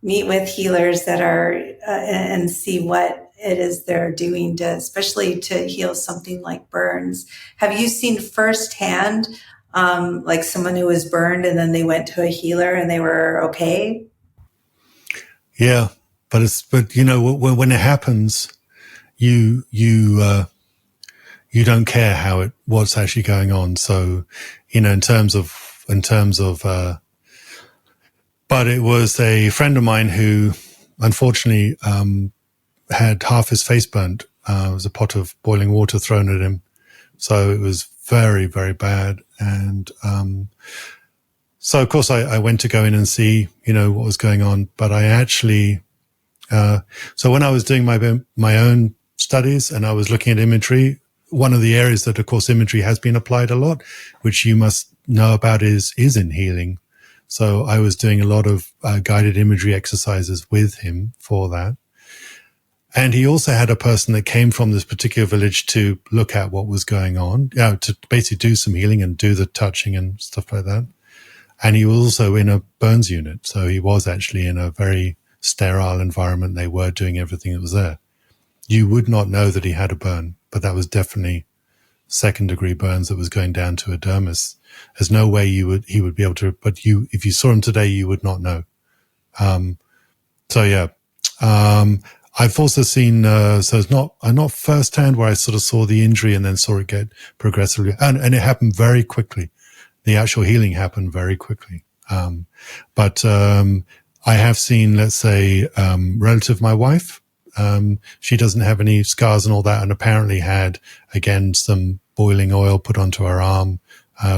meet with healers that are and see what it is they're doing to, especially to heal something like burns. Have you seen firsthand, like someone who was burned and then they went to a healer and they were okay? Yeah, but when it happens, you don't care what's actually going on. So, in terms of, but it was a friend of mine who unfortunately, had half his face burnt. There was a pot of boiling water thrown at him. So it was very, very bad. And, so of course I went to go in and see, what was going on, but I actually, so when I was doing my own studies and I was looking at imagery, one of the areas that, of course, imagery has been applied a lot, which you must know about is in healing. So I was doing a lot of guided imagery exercises with him for that. And he also had a person that came from this particular village to look at what was going on, to basically do some healing and do the touching and stuff like that. And he was also in a burns unit. So he was actually in a very sterile environment. They were doing everything that was there. You would not know that he had a burn, but that was definitely second degree burns that was going down to a dermis. There's no way he would be able to, but if you saw him today, you would not know. I've also seen, so it's not firsthand where I sort of saw the injury and then saw it get progressively, and it happened very quickly. The actual healing happened very quickly. But I have seen, let's say, relative of my wife, she doesn't have any scars and all that, and apparently had, again, some boiling oil put onto her arm,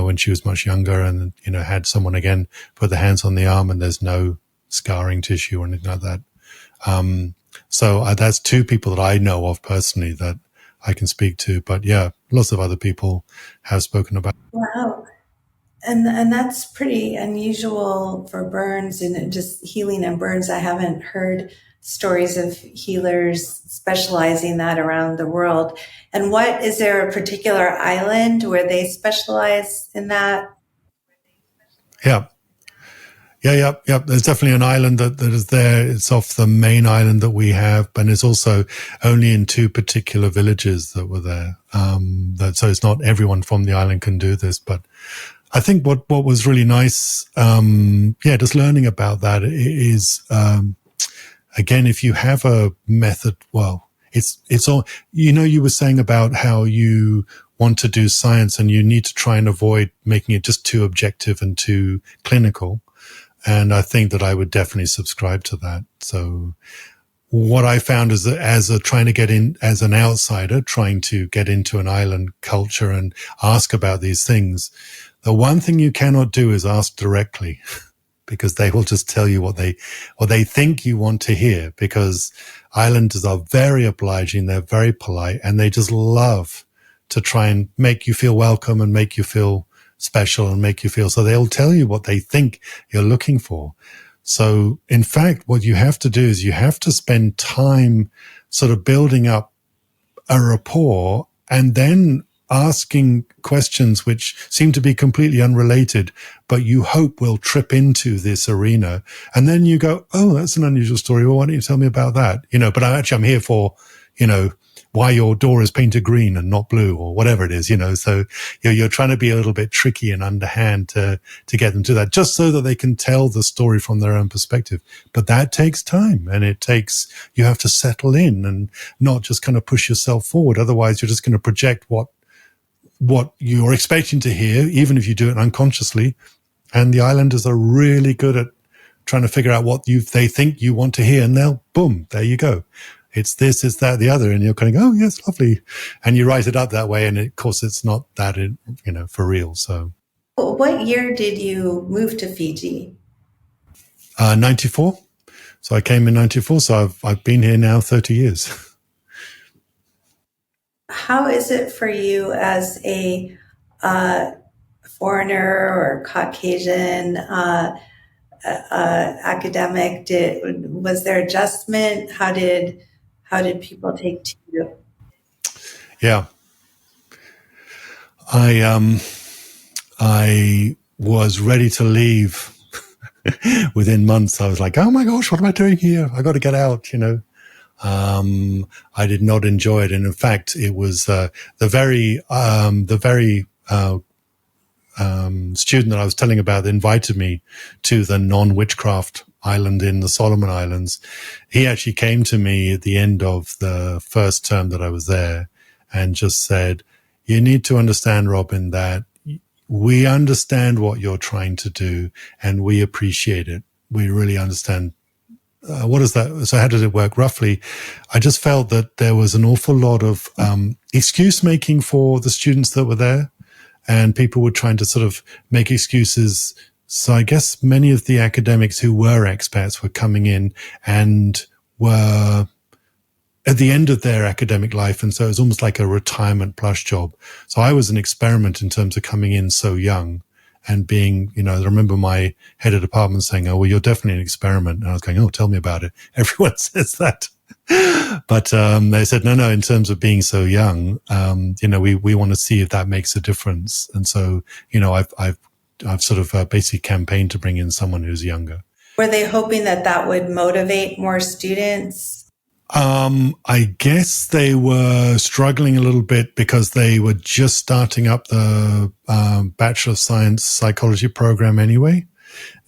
when she was much younger, and, had someone again put their hands on the arm and there's no scarring tissue or anything like that. So that's two people that I know of personally that I can speak to. But yeah, lots of other people have spoken about. Wow. And that's pretty unusual for burns and just healing and burns. I haven't heard stories of healers specializing that around the world. And is there a particular island where they specialize in that? Yeah. Yep. There's definitely an island that is there. It's off the main island that we have, and it's also only in 2 particular villages that were there. So it's not everyone from the island can do this, but I think what was really nice, just learning about that is, again, if you have a method, well, it's all, you were saying about how you want to do science and you need to try and avoid making it just too objective and too clinical. And I think that I would definitely subscribe to that. So what I found is that trying to get in as an outsider, trying to get into an island culture and ask about these things, the one thing you cannot do is ask directly, because they will just tell you what they think you want to hear, because islanders are very obliging, they're very polite, and they just love to try and make you feel welcome and make you feel special and make you feel, so they'll tell you what they think you're looking for. So in fact, what you have to do is you have to spend time sort of building up a rapport and then asking questions which seem to be completely unrelated, but you hope will trip into this arena. And then you go, oh, that's an unusual story. Well, why don't you tell me about that? But I'm here for, why your door is painted green and not blue, or whatever it is, so you're trying to be a little bit tricky and underhand to get them to that, just so that they can tell the story from their own perspective. But that takes time, and you have to settle in and not just kind of push yourself forward. Otherwise you're just going to project what you're expecting to hear, even if you do it unconsciously. And the islanders are really good at trying to figure out what they think you want to hear, and they'll, boom, there you go. It's this, it's that, the other, and you're kind of go, oh, yes, lovely. And you write it up that way, and of course it's not that, for real. So, what year did you move to Fiji? 94. So I came in 94, so I've been here now 30 years. How is it for you as a foreigner or Caucasian academic? Was there adjustment? How did people take to you? Yeah. I was ready to leave within months. I was like, oh my gosh, what am I doing here? I got to get out, I did not enjoy it. And in fact, it was the very student that I was telling about that invited me to the non-witchcraft island in the Solomon Islands. He actually came to me at the end of the first term that I was there and just said, you need to understand, Robin, that we understand what you're trying to do and we appreciate it. We really understand. What is that? So how does it work roughly? I just felt that there was an awful lot of excuse making for the students that were there, and people were trying to sort of make excuses. So I guess many of the academics who were expats were coming in and were at the end of their academic life. And so it was almost like a retirement plus job. So I was an experiment in terms of coming in so young and being, I remember my head of department saying, oh, well, you're definitely an experiment. And I was going, oh, tell me about it. Everyone says that. But they said, no, in terms of being so young, we want to see if that makes a difference. And so, I've sort of basically campaigned to bring in someone who's younger. Were they hoping that would motivate more students? I guess they were struggling a little bit because they were just starting up the Bachelor of Science Psychology program anyway,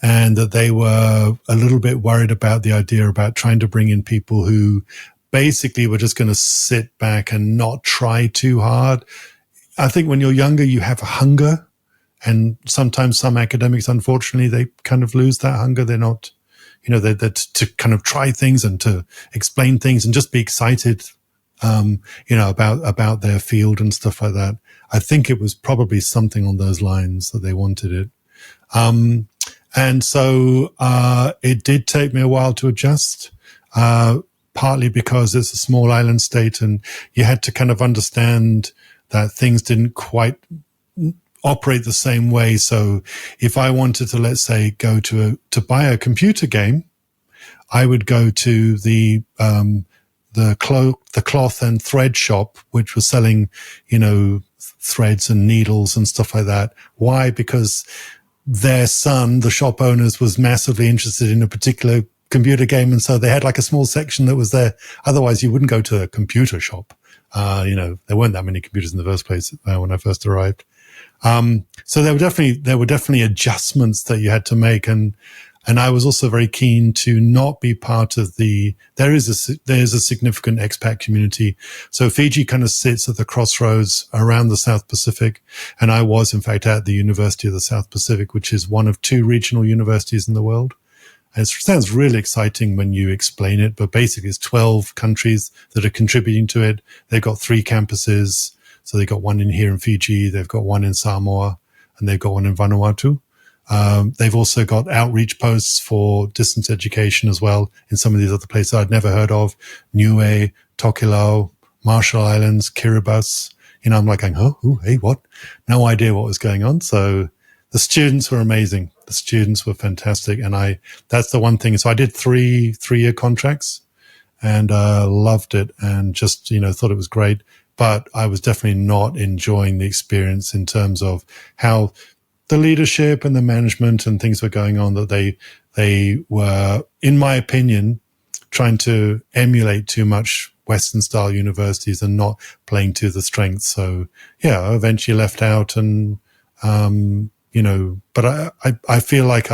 and that they were a little bit worried about the idea about trying to bring in people who basically were just going to sit back and not try too hard. I think when you're younger, you have a hunger, and sometimes some academics, unfortunately, they kind of lose that hunger. They're not, they're to kind of try things and to explain things and just be excited, about their field and stuff like that. I think it was probably something on those lines that they wanted it. And so it did take me a while to adjust, partly because it's a small island state and you had to kind of understand that things didn't quite operate the same way. So if I wanted to, let's say, go to buy a computer game, I would go to the cloth and thread shop, which was selling, threads and needles and stuff like that. Why? Because their son, the shop owners, was massively interested in a particular computer game. And so they had like a small section that was there. Otherwise, you wouldn't go to a computer shop. There weren't that many computers in the first place when I first arrived. So there were definitely adjustments that you had to make. And I was also very keen to not be part of there is a significant expat community. So Fiji kind of sits at the crossroads around the South Pacific. And I was, in fact, at the University of the South Pacific, which is one of 2 regional universities in the world. And it sounds really exciting when you explain it, but basically it's 12 countries that are contributing to it. They've got 3 campuses. So they've got one here in Fiji, they've got one in Samoa, and they've got one in Vanuatu. They've also got outreach posts for distance education as well in some of these other places I'd never heard of. Niue, Tokelau, Marshall Islands, Kiribati. I'm like going, hey, what? No idea what was going on. So the students were amazing. The students were fantastic. And that's the one thing. So I did 3-year contracts and loved it and just, thought it was great. But I was definitely not enjoying the experience in terms of how the leadership and the management and things were going on, that they were, in my opinion, trying to emulate too much Western style universities and not playing to the strengths. So yeah, I eventually left out and, but I feel like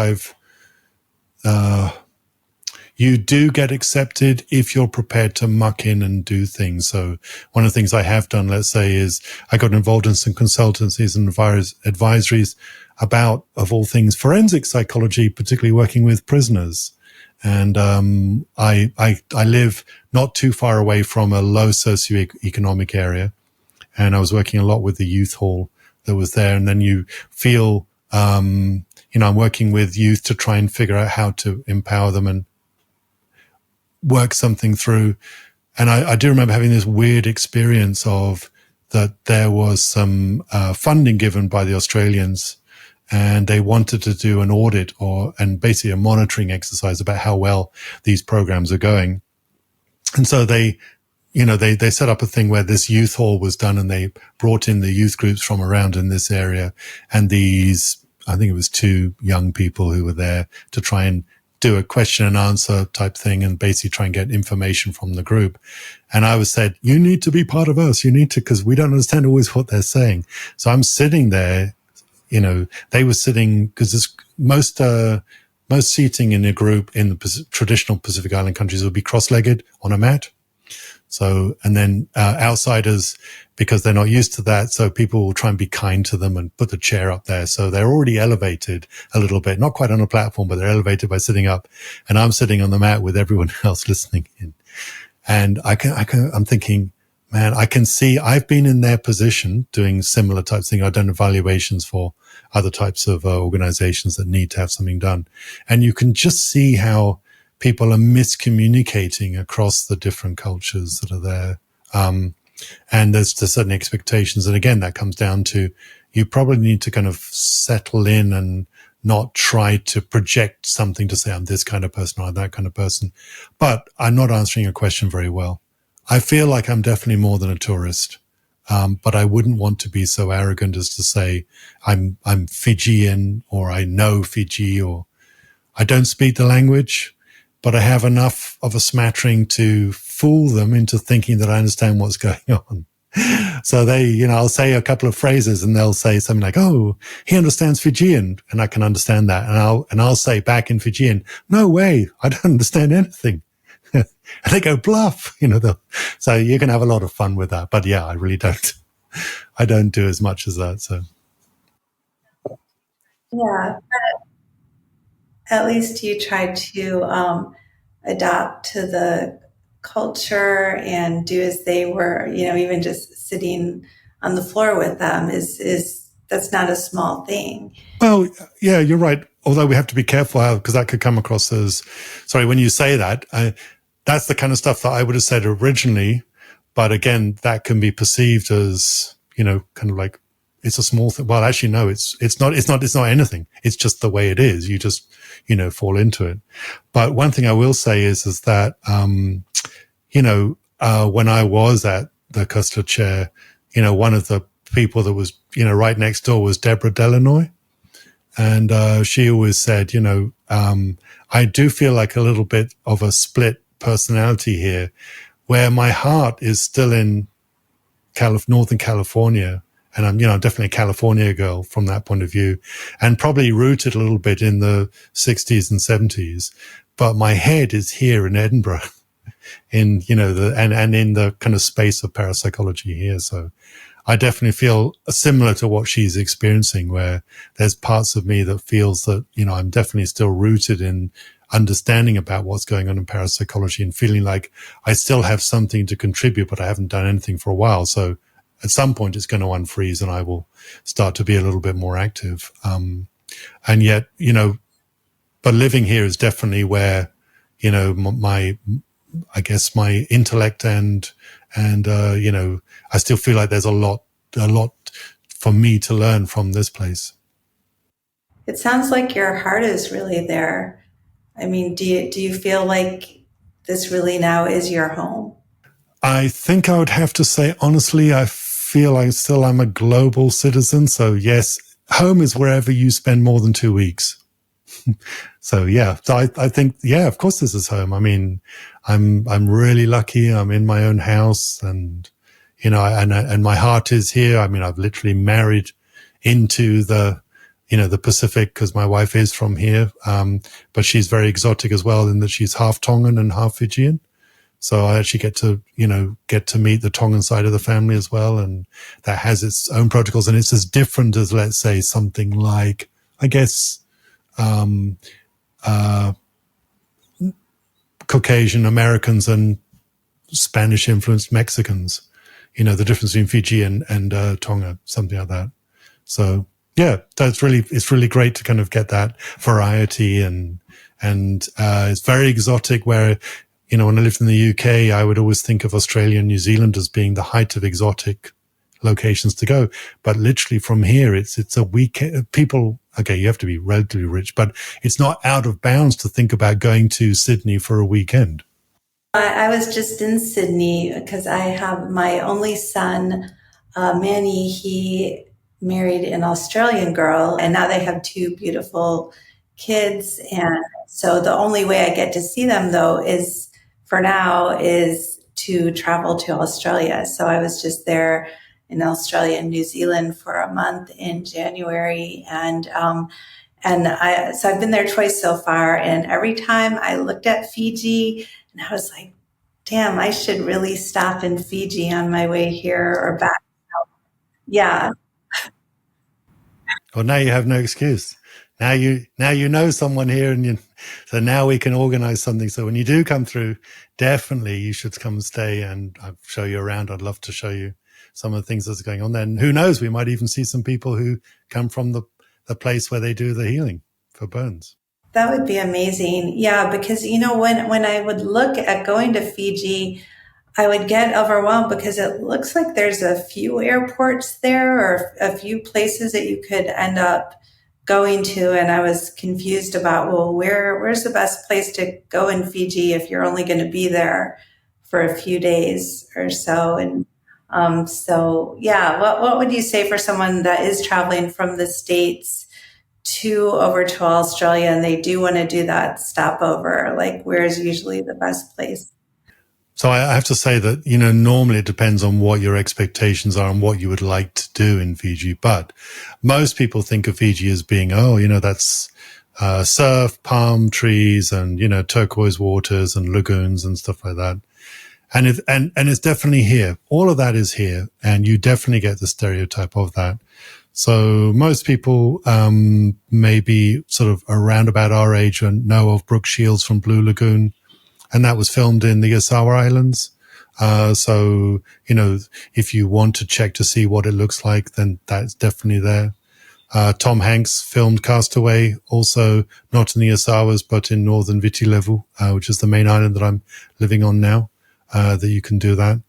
you do get accepted if you're prepared to muck in and do things. So one of the things I have done, let's say, is I got involved in some consultancies and advisories about, of all things, forensic psychology, particularly working with prisoners. And I live not too far away from a low socioeconomic area. And I was working a lot with the youth hall that was there. And then you feel, I'm working with youth to try and figure out how to empower them and work something through. And I do remember having this weird experience of that there was some funding given by the Australians, and they wanted to do an audit and basically a monitoring exercise about how well these programs are going. And so they set up a thing where this youth hall was done, and they brought in the youth groups from around in this area. And I think it was 2 young people who were there to try and do a question and answer type thing and basically try and get information from the group. And I was said, you need to be part of us. You need to, because we don't understand always what they're saying. So I'm sitting there, they were sitting, because there's most seating in a group in the traditional Pacific Island countries would be cross-legged on a mat. So, and then outsiders, because they're not used to that, so people will try and be kind to them and put the chair up there. So they're already elevated a little bit, not quite on a platform, but they're elevated by sitting up. And I'm sitting on the mat with everyone else listening in. And I'm thinking, man, I can see I've been in their position doing similar types of things. I've done evaluations for other types of organizations that need to have something done. And you can just see how people are miscommunicating across the different cultures that are there. And there's certain expectations. And again, that comes down to you probably need to kind of settle in and not try to project something to say, I'm this kind of person or that kind of person. But I'm not answering your question very well. I feel like I'm definitely more than a tourist. But I wouldn't want to be so arrogant as to say I'm Fijian, or I know Fiji, or I don't speak the language, but I have enough of a smattering to fool them into thinking that I understand what's going on. So I'll say a couple of phrases and they'll say something like, oh, he understands Fijian, and I can understand that. And I'll say back in Fijian, no way, I don't understand anything. And they go bluff, so you can have a lot of fun with that. But yeah, I really don't do as much as that. So. Yeah, at least you try to adapt to the culture and do as they were, even just sitting on the floor with them is that's not a small thing. Well, yeah, you're right. Although we have to be careful because that could come across as, sorry, when you say that, that's the kind of stuff that I would have said originally. But again, that can be perceived as, kind of like it's a small thing. Well, actually, no, it's not anything. It's just the way it is. You just, fall into it. But one thing I will say is that, when I was at the Koestler chair, one of the people that was, right next door was Deborah Delanoy. And she always said, I do feel like a little bit of a split personality here, where my heart is still in Northern California. And I'm definitely a California girl from that point of view, and probably rooted a little bit in the 60s and 70s. But my head is here in Edinburgh, in, and in the kind of space of parapsychology here. So I definitely feel similar to what she's experiencing, where there's parts of me that feels that, I'm definitely still rooted in understanding about what's going on in parapsychology and feeling like I still have something to contribute, but I haven't done anything for a while. So at some point it's going to unfreeze and I will start to be a little bit more active. And yet, but living here is definitely where, my intellect and I still feel like there's a lot for me to learn from this place. It sounds like your heart is really there. I mean, do you feel like this really now is your home? I think I would have to say, honestly, I feel like still I'm a global citizen. So yes, home is wherever you spend more than 2 weeks. So yeah, so I think, yeah, of course this is home. I mean, I'm really lucky. I'm in my own house and, and my heart is here. I mean, I've literally married into the Pacific because my wife is from here. But she's very exotic as well in that she's half Tongan and half Fijian. So I actually get to meet the Tongan side of the family as well. And that has its own protocols. And it's as different as, let's say, something like, I guess, Caucasian Americans and Spanish influenced Mexicans, the difference between Fiji and Tonga, something like that. So yeah, it's really great to kind of get that variety and it's very exotic where, when I lived in the UK, I would always think of Australia and New Zealand as being the height of exotic locations to go. But literally from here, it's a weekend. People, okay, you have to be relatively rich, but it's not out of bounds to think about going to Sydney for a weekend. I was just in Sydney because I have my only son, Manny. He married an Australian girl, and now they have 2 beautiful kids. And so the only way I get to see them, though, is to travel to Australia. So I was just there in Australia and New Zealand for a month in January, so I've been there twice so far. And every time I looked at Fiji, and I was like, damn, I should really stop in Fiji on my way here or back. Yeah. Well, now you have no excuse. Now you know someone here, and so now we can organize something. So when you do come through, definitely you should come and stay, and I'll show you around. I'd love to show you some of the things that's going on there. And who knows, we might even see some people who come from the place where they do the healing for burns. That would be amazing. Yeah, because, when I would look at going to Fiji, I would get overwhelmed because it looks like there's a few airports there or a few places that you could end up going to. And I was confused about, well, where's the best place to go in Fiji if you're only going to be there for a few days or so? And so, yeah, what would you say for someone that is traveling from the States over to Australia and they do want to do that stopover? Like, where's usually the best place? So I have to say that, normally it depends on what your expectations are and what you would like to do in Fiji. But most people think of Fiji as being, that's surf, palm trees and, turquoise waters and lagoons and stuff like that. And it's definitely here. All of that is here. And you definitely get the stereotype of that. So most people, maybe sort of around about our age and know of Brooke Shields from Blue Lagoon. And that was filmed in the Osawa Islands. So, if you want to check to see what it looks like, then that's definitely there. Tom Hanks filmed Castaway, also not in the Osawas, but in northern Viti Levu, which is the main island that I'm living on now, that you can do that.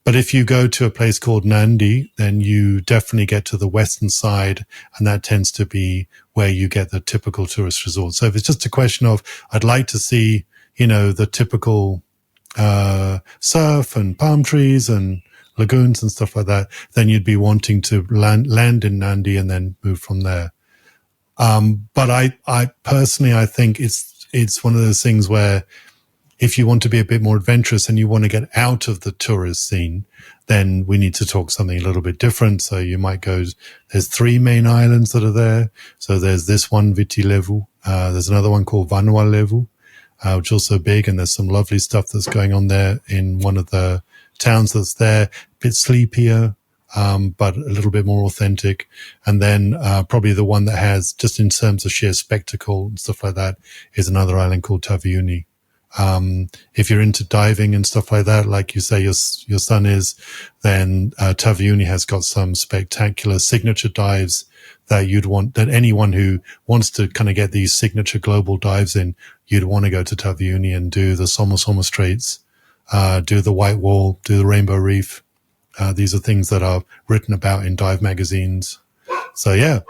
But if you go to a place called Nandi, then you definitely get to the western side, and that tends to be where you get the typical tourist resort. So if it's just a question of, I'd like to see, the typical surf and palm trees and lagoons and stuff like that, then you'd be wanting to land in Nandi and then move from there. But I personally, I think it's one of those things where if you want to be a bit more adventurous and you want to get out of the tourist scene, then we need to talk something a little bit different. So you might go, there's 3 main islands that are there. So there's this one, Viti Levu. There's another one called Vanua Levu, which is also big. And there's some lovely stuff that's going on there in one of the towns that's there. A bit sleepier, but a little bit more authentic. And then probably the one that has, just in terms of sheer spectacle and stuff like that, is another island called Taviuni. If you're into diving and stuff like that, like you say your son is, then Taviuni has got some spectacular signature dives that anyone who wants to kind of get these signature global dives in, you'd want to go to Taviuni and do the Somosoma Straits, do the White Wall, do the Rainbow Reef. These are things that are written about in dive magazines. So yeah,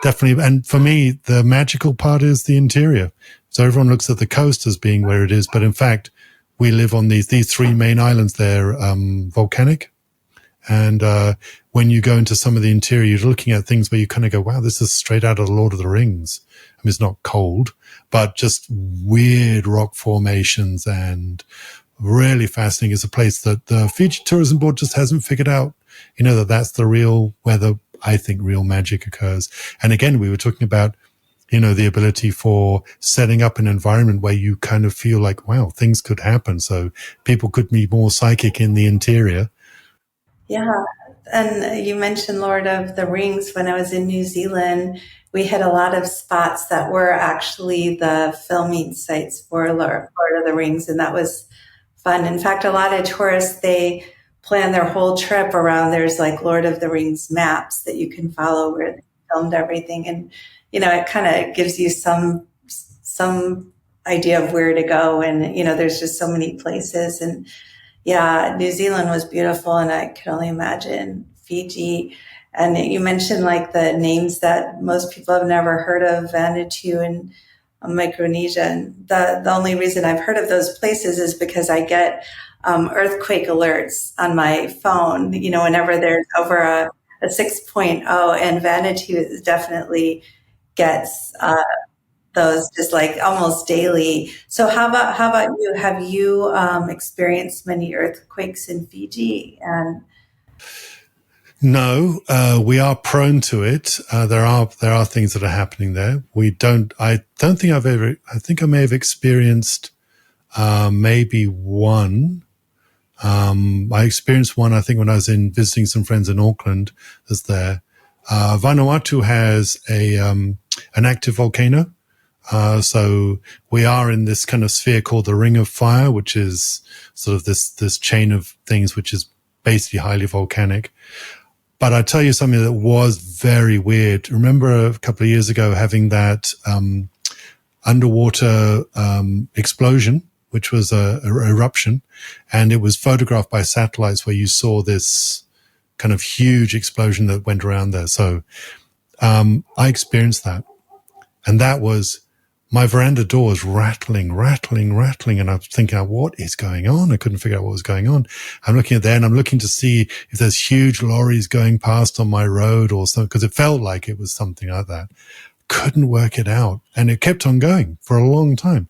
definitely. And for me, the magical part is the interior. So everyone looks at the coast as being where it is, but in fact, we live on these 3 main islands. They're volcanic, and when you go into some of the interior, you're looking at things where you kind of go, "Wow, this is straight out of the Lord of the Rings." I mean, it's not cold, but just weird rock formations and really fascinating. It's a place that the Fiji Tourism Board just hasn't figured out. You know, that's the real where I think real magic occurs. And again, we were talking about, you know, the ability for setting up an environment where you kind of feel like, wow, things could happen. So people could be more psychic in the interior. Yeah. And you mentioned Lord of the Rings. When I was in New Zealand, we had a lot of spots that were actually the filming sites for Lord of the Rings. And that was fun. In fact, a lot of tourists, they plan their whole trip around, there's like Lord of the Rings maps that you can follow where they filmed everything. And, you know, it kind of gives you some idea of where to go. And, you know, there's just so many places. And yeah, New Zealand was beautiful. And I can only imagine Fiji. And you mentioned like the names that most people have never heard of, Vanuatu and Micronesia. And the only reason I've heard of those places is because I get earthquake alerts on my phone, you know, whenever there's over a 6.0, and Vanuatu definitely gets those just like almost daily. So how about you? Have you experienced many earthquakes in Fiji? And no, we are prone to it. There are things that are happening there. I think I may have experienced maybe one. I experienced one, I think, when I was visiting some friends in Auckland. That's there. Vanuatu has an active volcano. So we are in this kind of sphere called the Ring of Fire, which is sort of this chain of things, which is basically highly volcanic. But I tell you something that was very weird. Remember a couple of years ago having that underwater explosion, which was a eruption, and it was photographed by satellites where you saw this kind of huge explosion that went around there. So I experienced that, and that was my veranda door was rattling, and I was thinking, what is going on? I couldn't figure out what was going on. I'm looking at there, and I'm looking to see if there's huge lorries going past on my road or something, because it felt like it was something like that. Couldn't work it out, and it kept on going for a long time.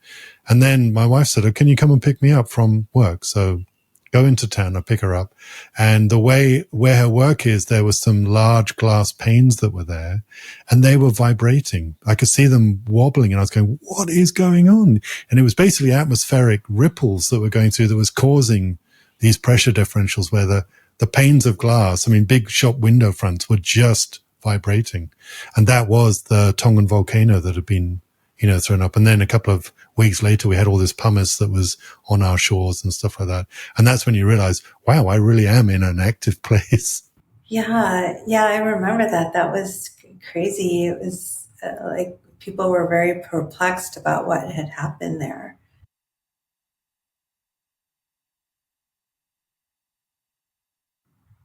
And then my wife said, "Oh, can you come and pick me up from work?" So go into town, I pick her up. And the way where her work is, there was some large glass panes that were there, and they were vibrating. I could see them wobbling, and I was going, what is going on? And it was basically atmospheric ripples that were going through that was causing these pressure differentials where the panes of glass, I mean, big shop window fronts were just vibrating. And that was the Tongan volcano that had been, you know, thrown up. And then a couple of weeks later, we had all this pumice that was on our shores and stuff like that. And that's when you realize, wow, I really am in an active place. Yeah, I remember that. That was crazy. It was like people were very perplexed about what had happened there.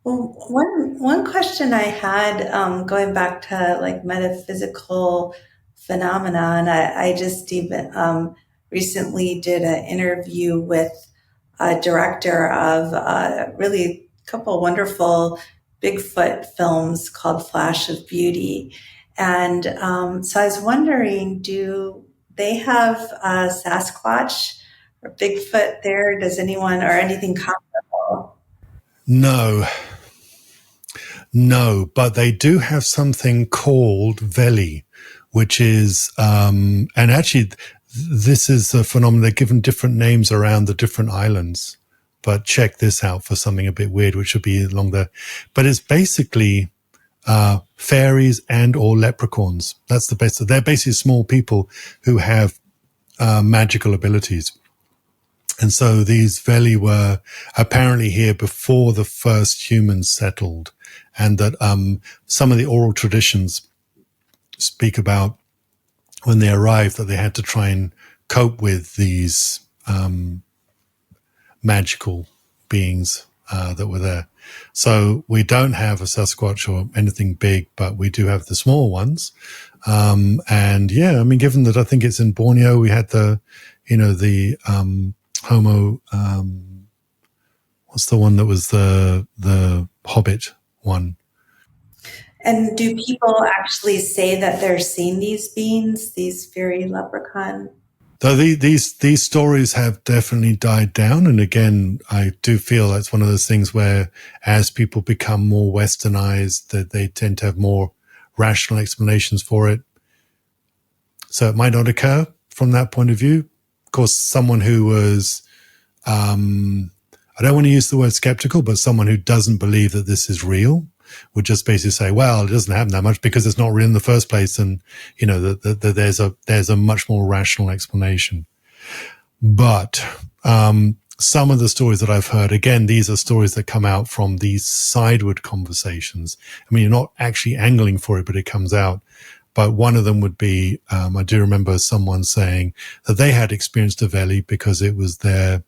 Well, one question I had, going back to like metaphysical phenomena, and I just even recently did an interview with a director of really a couple wonderful Bigfoot films called Flash of Beauty. And so I was wondering, do they have Sasquatch or Bigfoot there? Does anyone or anything comparable? No, but they do have something called Veli, which is, and actually this is a phenomenon. They're given different names around the different islands, but check this out for something a bit weird, which would be along there. But it's basically fairies and or leprechauns. That's the best. They're basically small people who have magical abilities. And so these Veli were apparently here before the first humans settled, and that some of the oral traditions speak about when they arrived that they had to try and cope with these magical beings that were there. So we don't have a Sasquatch or anything big, but we do have the small ones. And yeah, I mean, given that I think it's in Borneo, we had the Homo, what's the one that was the Hobbit one? And do people actually say that they're seeing these beings, these fairy leprechaun? Though these stories have definitely died down, and again, I do feel that's one of those things where, as people become more westernized, that they tend to have more rational explanations for it. So it might not occur from that point of view. Of course, someone who was, I don't want to use the word skeptical, but someone who doesn't believe that this is real would just basically say, well, it doesn't happen that much because it's not real in the first place. And, you know, that there's a much more rational explanation. But, some of the stories that I've heard, again, these are stories that come out from these sideward conversations. I mean, you're not actually angling for it, but it comes out. But one of them would be, I do remember someone saying that they had experienced a Veli because it was a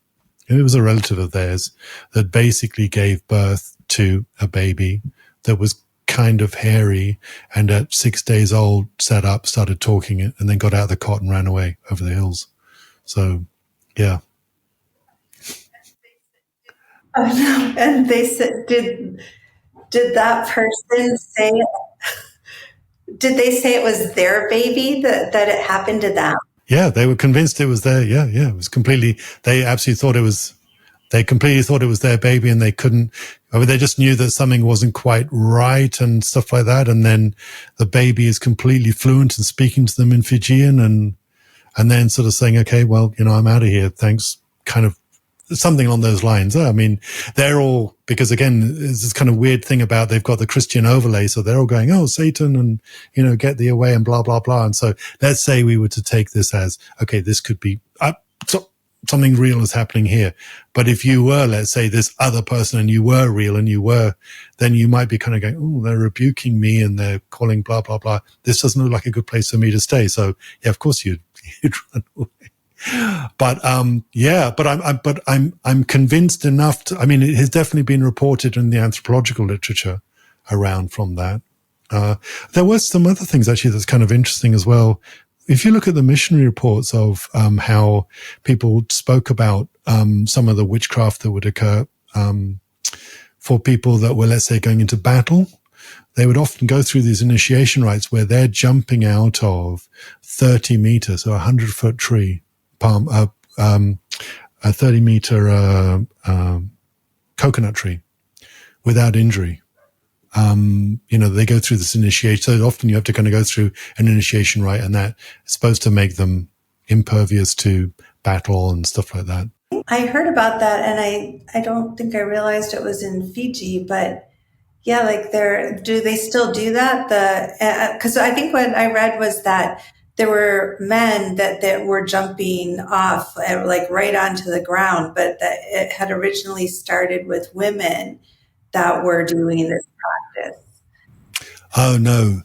relative of theirs that basically gave birth to a baby that was kind of hairy, and at 6 days old sat up, started talking, and then got out of the cot and ran away over the hills. So, yeah. Oh no! And they said, did that person say? Did they say it was their baby that it happened to them? Yeah, they were convinced it was their. Yeah, it was completely. They absolutely thought it was. They completely thought it was their baby, and they couldn't. I mean, they just knew that something wasn't quite right and stuff like that. And then the baby is completely fluent and speaking to them in Fijian, and then sort of saying, "Okay, well, you know, I'm out of here. Thanks." Kind of something along those lines. I mean, they're all, because again, there's this kind of weird thing about they've got the Christian overlay, so they're all going, "Oh, Satan," and you know, "Get thee away," and blah blah blah. And so, let's say we were to take this as, okay, this could be something real is happening here. But if you were, let's say, this other person and you were real and you were, then you might be kind of going, oh, they're rebuking me and they're calling blah, blah, blah. This doesn't look like a good place for me to stay. So yeah, of course you'd run away. But, I'm convinced enough to, I mean, it has definitely been reported in the anthropological literature around from that. There were some other things actually that's kind of interesting as well. If you look at the missionary reports of how people spoke about some of the witchcraft that would occur for people that were, let's say, going into battle, they would often go through these initiation rites where they're jumping out of 30 meters, so a 100-foot tree, a 30-meter coconut tree without injury. You know, they go through this initiation. So often you have to kind of go through an initiation rite, and that is supposed to make them impervious to battle and stuff like that. I heard about that, and I don't think I realized it was in Fiji, but yeah, like do they still do that? Because I think what I read was that there were men that were jumping off like right onto the ground, but that it had originally started with women that were doing this practice. Oh, no.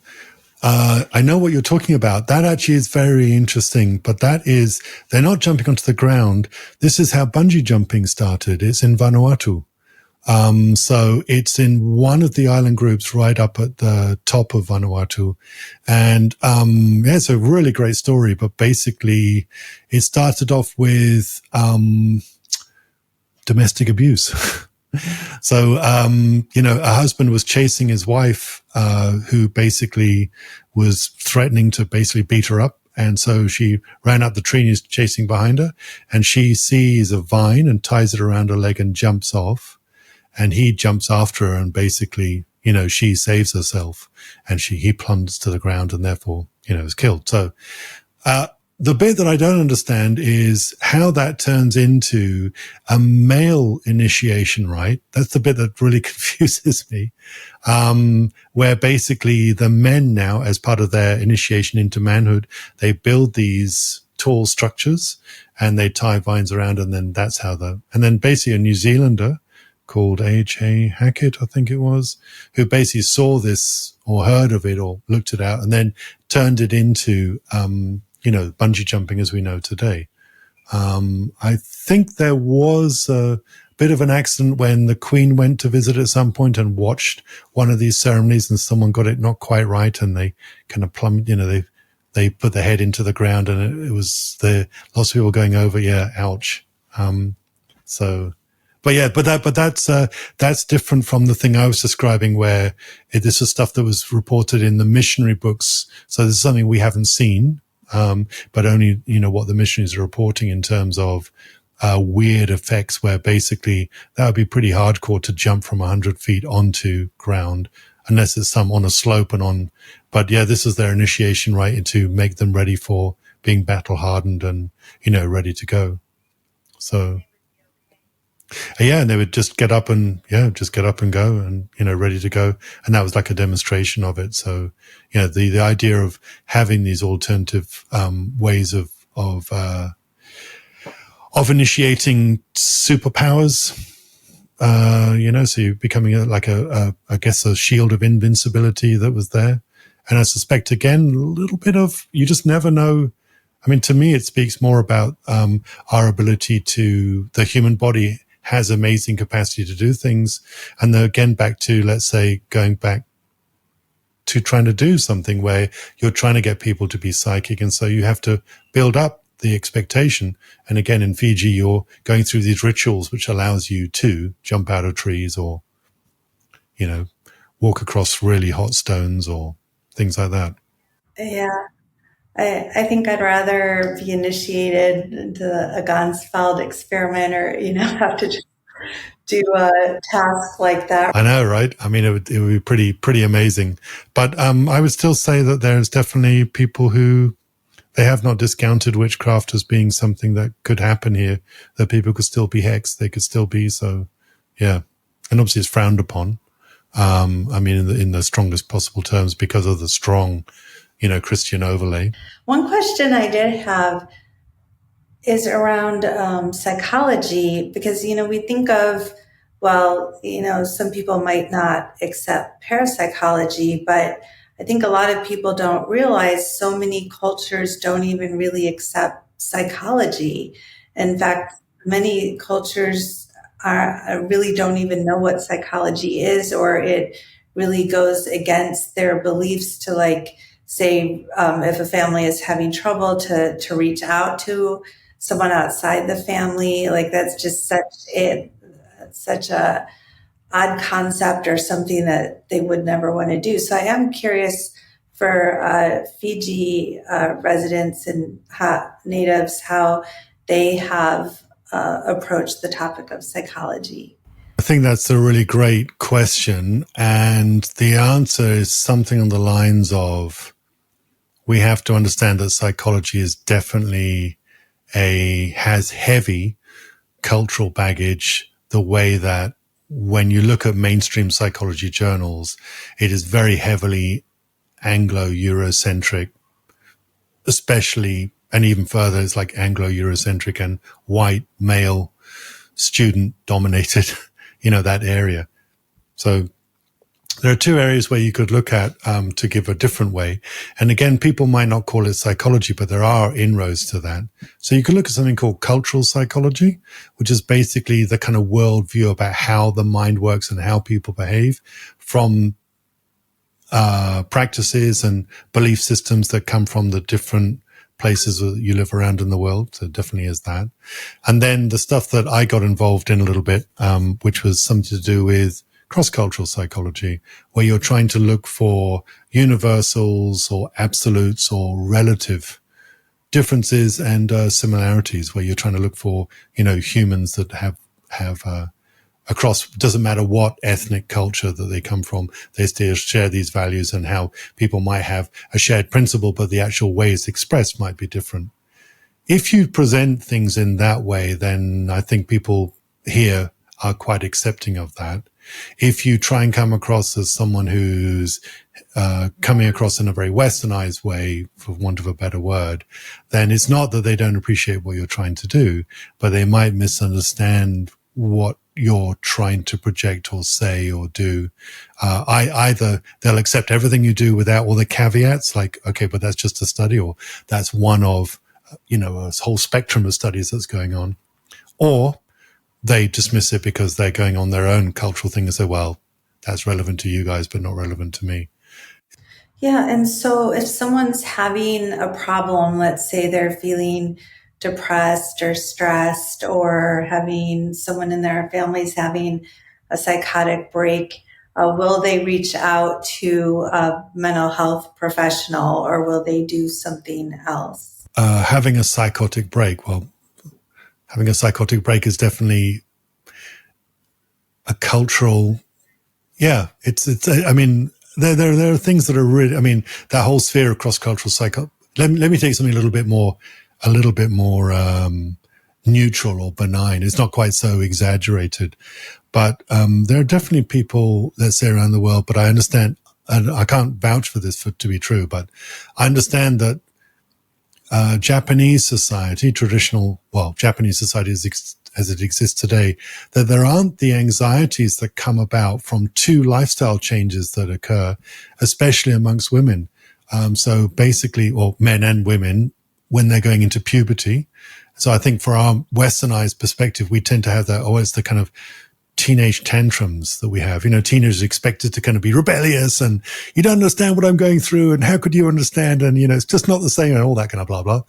I know what you're talking about. That actually is very interesting, but they're not jumping onto the ground. This is how bungee jumping started. It's in Vanuatu. So it's in one of the island groups right up at the top of Vanuatu. And, it's a really great story, but basically it started off with, domestic abuse. So, a husband was chasing his wife, who basically was threatening to basically beat her up. And so she ran up the tree and he's chasing behind her. And she sees a vine and ties it around her leg and jumps off. And he jumps after her and basically, she saves herself and he plummets to the ground and therefore, is killed. So, the bit that I don't understand is how that turns into a male initiation rite. That's the bit that really confuses me. Where basically the men now, as part of their initiation into manhood, they build these tall structures and they tie vines around, and then that's how and then basically a New Zealander called H.A. Hackett, I think it was, who basically saw this or heard of it or looked it out and then turned it into, bungee jumping as we know today. I think there was a bit of an accident when the Queen went to visit at some point and watched one of these ceremonies and someone got it not quite right and they kind of plummeted, they put their head into the ground and it was lots of people going over. Yeah. Ouch. That's different from the thing I was describing where this is stuff that was reported in the missionary books. So this is something we haven't seen. But only, what the missionaries are reporting in terms of weird effects where basically that would be pretty hardcore to jump from 100 feet onto ground unless it's some on a slope but yeah, this is their initiation rite to make them ready for being battle hardened and, ready to go. So, yeah, and they would just get up and go and, ready to go. And that was like a demonstration of it. So, the idea of having these alternative, ways of initiating superpowers, so you're becoming I guess a shield of invincibility that was there. And I suspect again, a little bit of, you just never know. I mean, to me, it speaks more about, our ability the human body has amazing capacity to do things. And then again, back to, let's say, going back to trying to do something where you're trying to get people to be psychic. And so you have to build up the expectation. And again, in Fiji, you're going through these rituals, which allows you to jump out of trees or, walk across really hot stones or things like that. Yeah. I think I'd rather be initiated into a ganzfeld experiment or, have to just do a task like that. I know, right? I mean, it would be pretty amazing. But I would still say that there's definitely people who they have not discounted witchcraft as being something that could happen here, that people could still be hexed, they could still be. So, yeah. And obviously it's frowned upon. In the strongest possible terms because of the strong, Christian overlay. One question I did have is around psychology, because, we think of, some people might not accept parapsychology, but I think a lot of people don't realize so many cultures don't even really accept psychology. In fact, many cultures really don't even know what psychology is, or it really goes against their beliefs to say, if a family is having trouble to reach out to someone outside the family, that's just such a odd concept or something that they would never want to do. So I am curious for Fiji residents and natives, how they have approached the topic of psychology. I think that's a really great question. And the answer is something on the lines of, we have to understand that psychology is definitely has heavy cultural baggage, the way that when you look at mainstream psychology journals, it is very heavily Anglo-Eurocentric, especially, and even further, it's like Anglo-Eurocentric and white male student dominated, that area. So there are two areas where you could look at to give a different way. And again, people might not call it psychology, but there are inroads to that. So you could look at something called cultural psychology, which is basically the kind of worldview about how the mind works and how people behave from practices and belief systems that come from the different places that you live around in the world. So it definitely is that. And then the stuff that I got involved in a little bit, which was something to do with cross-cultural psychology, where you're trying to look for universals or absolutes or relative differences and similarities, where you're trying to look for, humans that have across, doesn't matter what ethnic culture that they come from, they still share these values, and how people might have a shared principle, but the actual way it's expressed might be different. If you present things in that way, then I think people here are quite accepting of that. If you try and come across as someone who's coming across in a very westernized way, for want of a better word, then it's not that they don't appreciate what you're trying to do, but they might misunderstand what you're trying to project or say or do. Either they'll accept everything you do without all the caveats, like, okay, but that's just a study, or that's one of, a whole spectrum of studies that's going on, or they dismiss it because they're going on their own cultural thing and say, well, that's relevant to you guys, but not relevant to me. Yeah. And so if someone's having a problem, let's say they're feeling depressed or stressed, or having someone in their family's having a psychotic break, will they reach out to a mental health professional, or will they do something else? Having a psychotic break. Well, having a psychotic break is definitely a cultural, I mean, there are things that are really, I mean, that whole sphere of cross-cultural psycho. Let me take something a little bit more neutral or benign. It's not quite so exaggerated, but there are definitely people, let's say, around the world. But I understand, and I can't vouch for this to be true, but I understand that Japanese society, Japanese society as it exists today, that there aren't the anxieties that come about from two lifestyle changes that occur, especially amongst women. So basically, or men and women, when they're going into puberty. So I think for our westernized perspective, we tend to have that, it's the kind of teenage tantrums that we have. Teenagers are expected to kind of be rebellious, and you don't understand what I'm going through, and how could you understand? And, it's just not the same, and all that kind of blah, blah.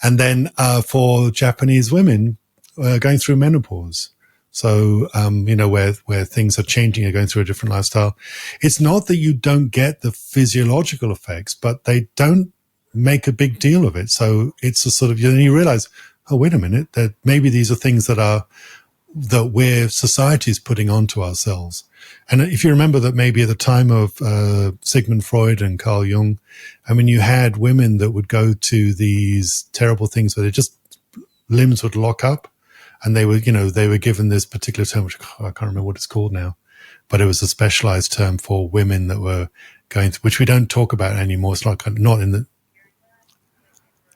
And then for Japanese women, going through menopause. So, where things are changing, you're going through a different lifestyle. It's not that you don't get the physiological effects, but they don't make a big deal of it. So it's a sort of, you realize, oh, wait a minute, that maybe these are things that we're society's putting onto ourselves. And if you remember that maybe at the time of Sigmund Freud and Carl Jung, I mean, you had women that would go to these terrible things where limbs would lock up, and they were given this particular term, which I can't remember what it's called now, but it was a specialized term for women that were going through, which we don't talk about anymore. It's like not in the,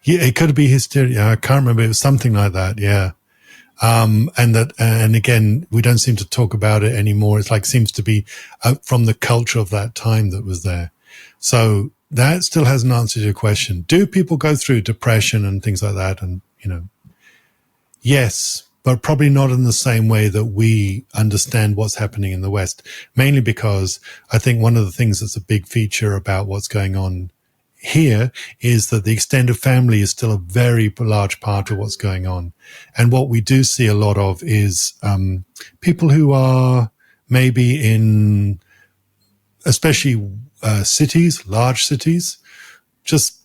it could be hysteria. I can't remember. It was something like that. Yeah. And again, we don't seem to talk about it anymore. It's like, seems to be from the culture of that time that was there. So that still hasn't answered your question. Do people go through depression and things like that? And, yes, but probably not in the same way that we understand what's happening in the West, mainly because I think one of the things that's a big feature about what's going on here is that the extended family is still a very large part of what's going on. And what we do see a lot of is people who are maybe in, especially cities, large cities, just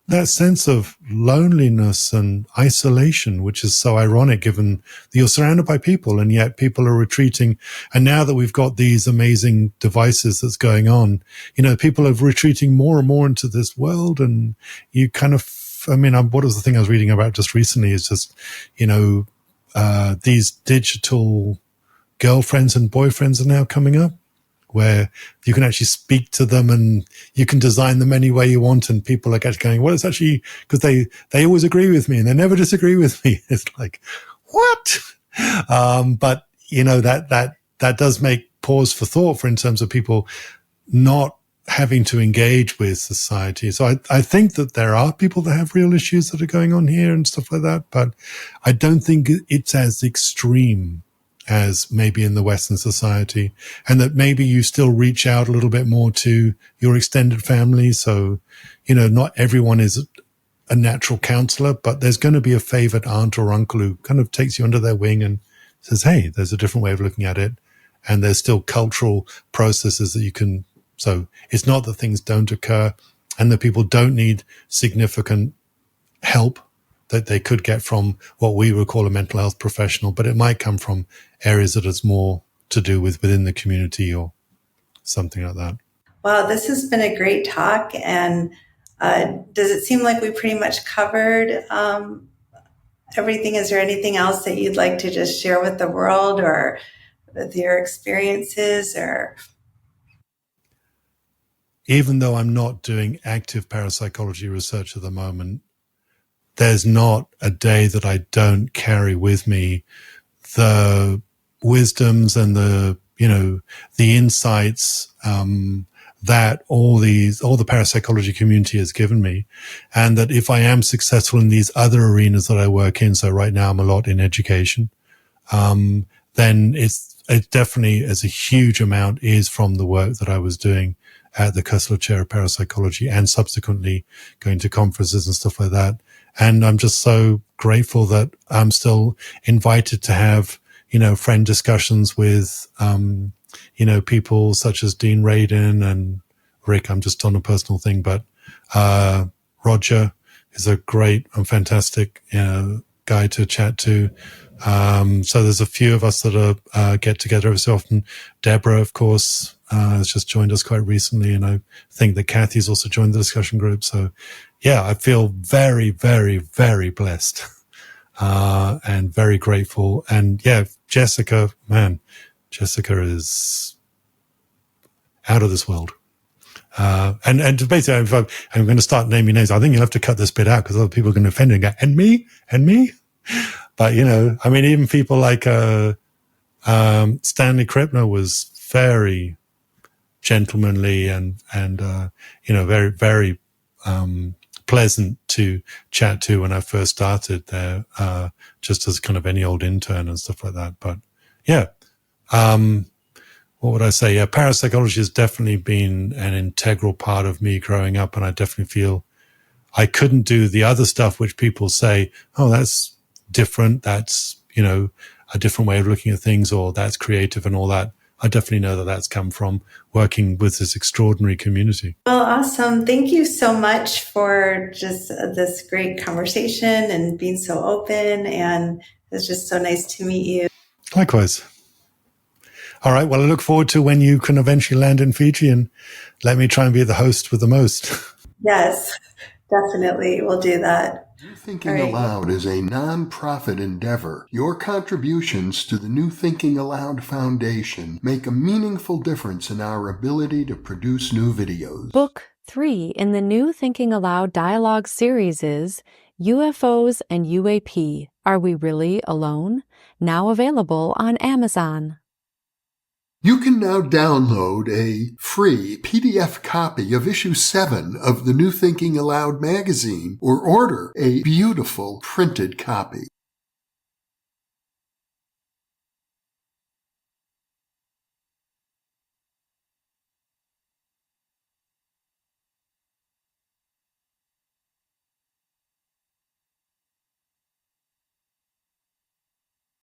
that sense of loneliness and isolation, which is so ironic given that you're surrounded by people and yet people are retreating. And now that we've got these amazing devices that's going on, people are retreating more and more into this world. And you kind of, what was the thing I was reading about just recently is just, these digital girlfriends and boyfriends are now coming up, where you can actually speak to them and you can design them any way you want. And people are actually going, well, it's actually, because they always agree with me and they never disagree with me. It's like, what? But that does make pause for thought in terms of people not having to engage with society. So I think that there are people that have real issues that are going on here and stuff like that, but I don't think it's as extreme as maybe in the Western society, and that maybe you still reach out a little bit more to your extended family. So, not everyone is a natural counselor, but there's going to be a favored aunt or uncle who kind of takes you under their wing and says, hey, there's a different way of looking at it. And there's still cultural processes that you can, so it's not that things don't occur and that people don't need significant help that they could get from what we would call a mental health professional, but it might come from areas that it's more to do with within the community or something like that. Well, this has been a great talk. And does it seem like we pretty much covered everything? Is there anything else that you'd like to just share with the world or with your experiences? Or even though I'm not doing active parapsychology research at the moment, there's not a day that I don't carry with me the wisdoms and the insights that all the parapsychology community has given me. And that if I am successful in these other arenas that I work in, so right now I'm a lot in education, then it definitely, as a huge amount, is from the work that I was doing at the Koestler Chair of Parapsychology and subsequently going to conferences and stuff like that. And I'm just so grateful that I'm still invited to have, friend discussions with, people such as Dean Radin and Rick. I'm just on a personal thing, but Roger is a great and fantastic guy to chat to. So there's a few of us that are get together every so often. Deborah, of course, has just joined us quite recently, and I think that Kathy's also joined the discussion group. So yeah, I feel very, very, very blessed and very grateful. And yeah, Jessica is out of this world. And basically, if I'm going to start naming names, I think you'll have to cut this bit out because other people are going to offend and go, and me? But, even people like Stanley Krippner was very gentlemanly and very, very pleasant to chat to when I first started there, just as kind of any old intern and stuff like that. But yeah, what would I say? Yeah, parapsychology has definitely been an integral part of me growing up, and I definitely feel I couldn't do the other stuff which people say, oh, that's different, that's, a different way of looking at things, or that's creative and all that. I definitely know that that's come from working with this extraordinary community. Well, awesome. Thank you so much for just this great conversation and being so open. And it's just so nice to meet you. Likewise. All right. Well, I look forward to when you can eventually land in Fiji and let me try and be the host with the most. Yes, definitely. We'll do that. New Thinking Aloud is a non-profit endeavor. Your contributions to the New Thinking Aloud Foundation make a meaningful difference in our ability to produce new videos. Book 3 in the New Thinking Aloud dialogue series is UFOs and UAP, Are We Really Alone? Now available on Amazon. You can now download a free PDF copy of issue 7 of the New Thinking Aloud magazine or order a beautiful printed copy.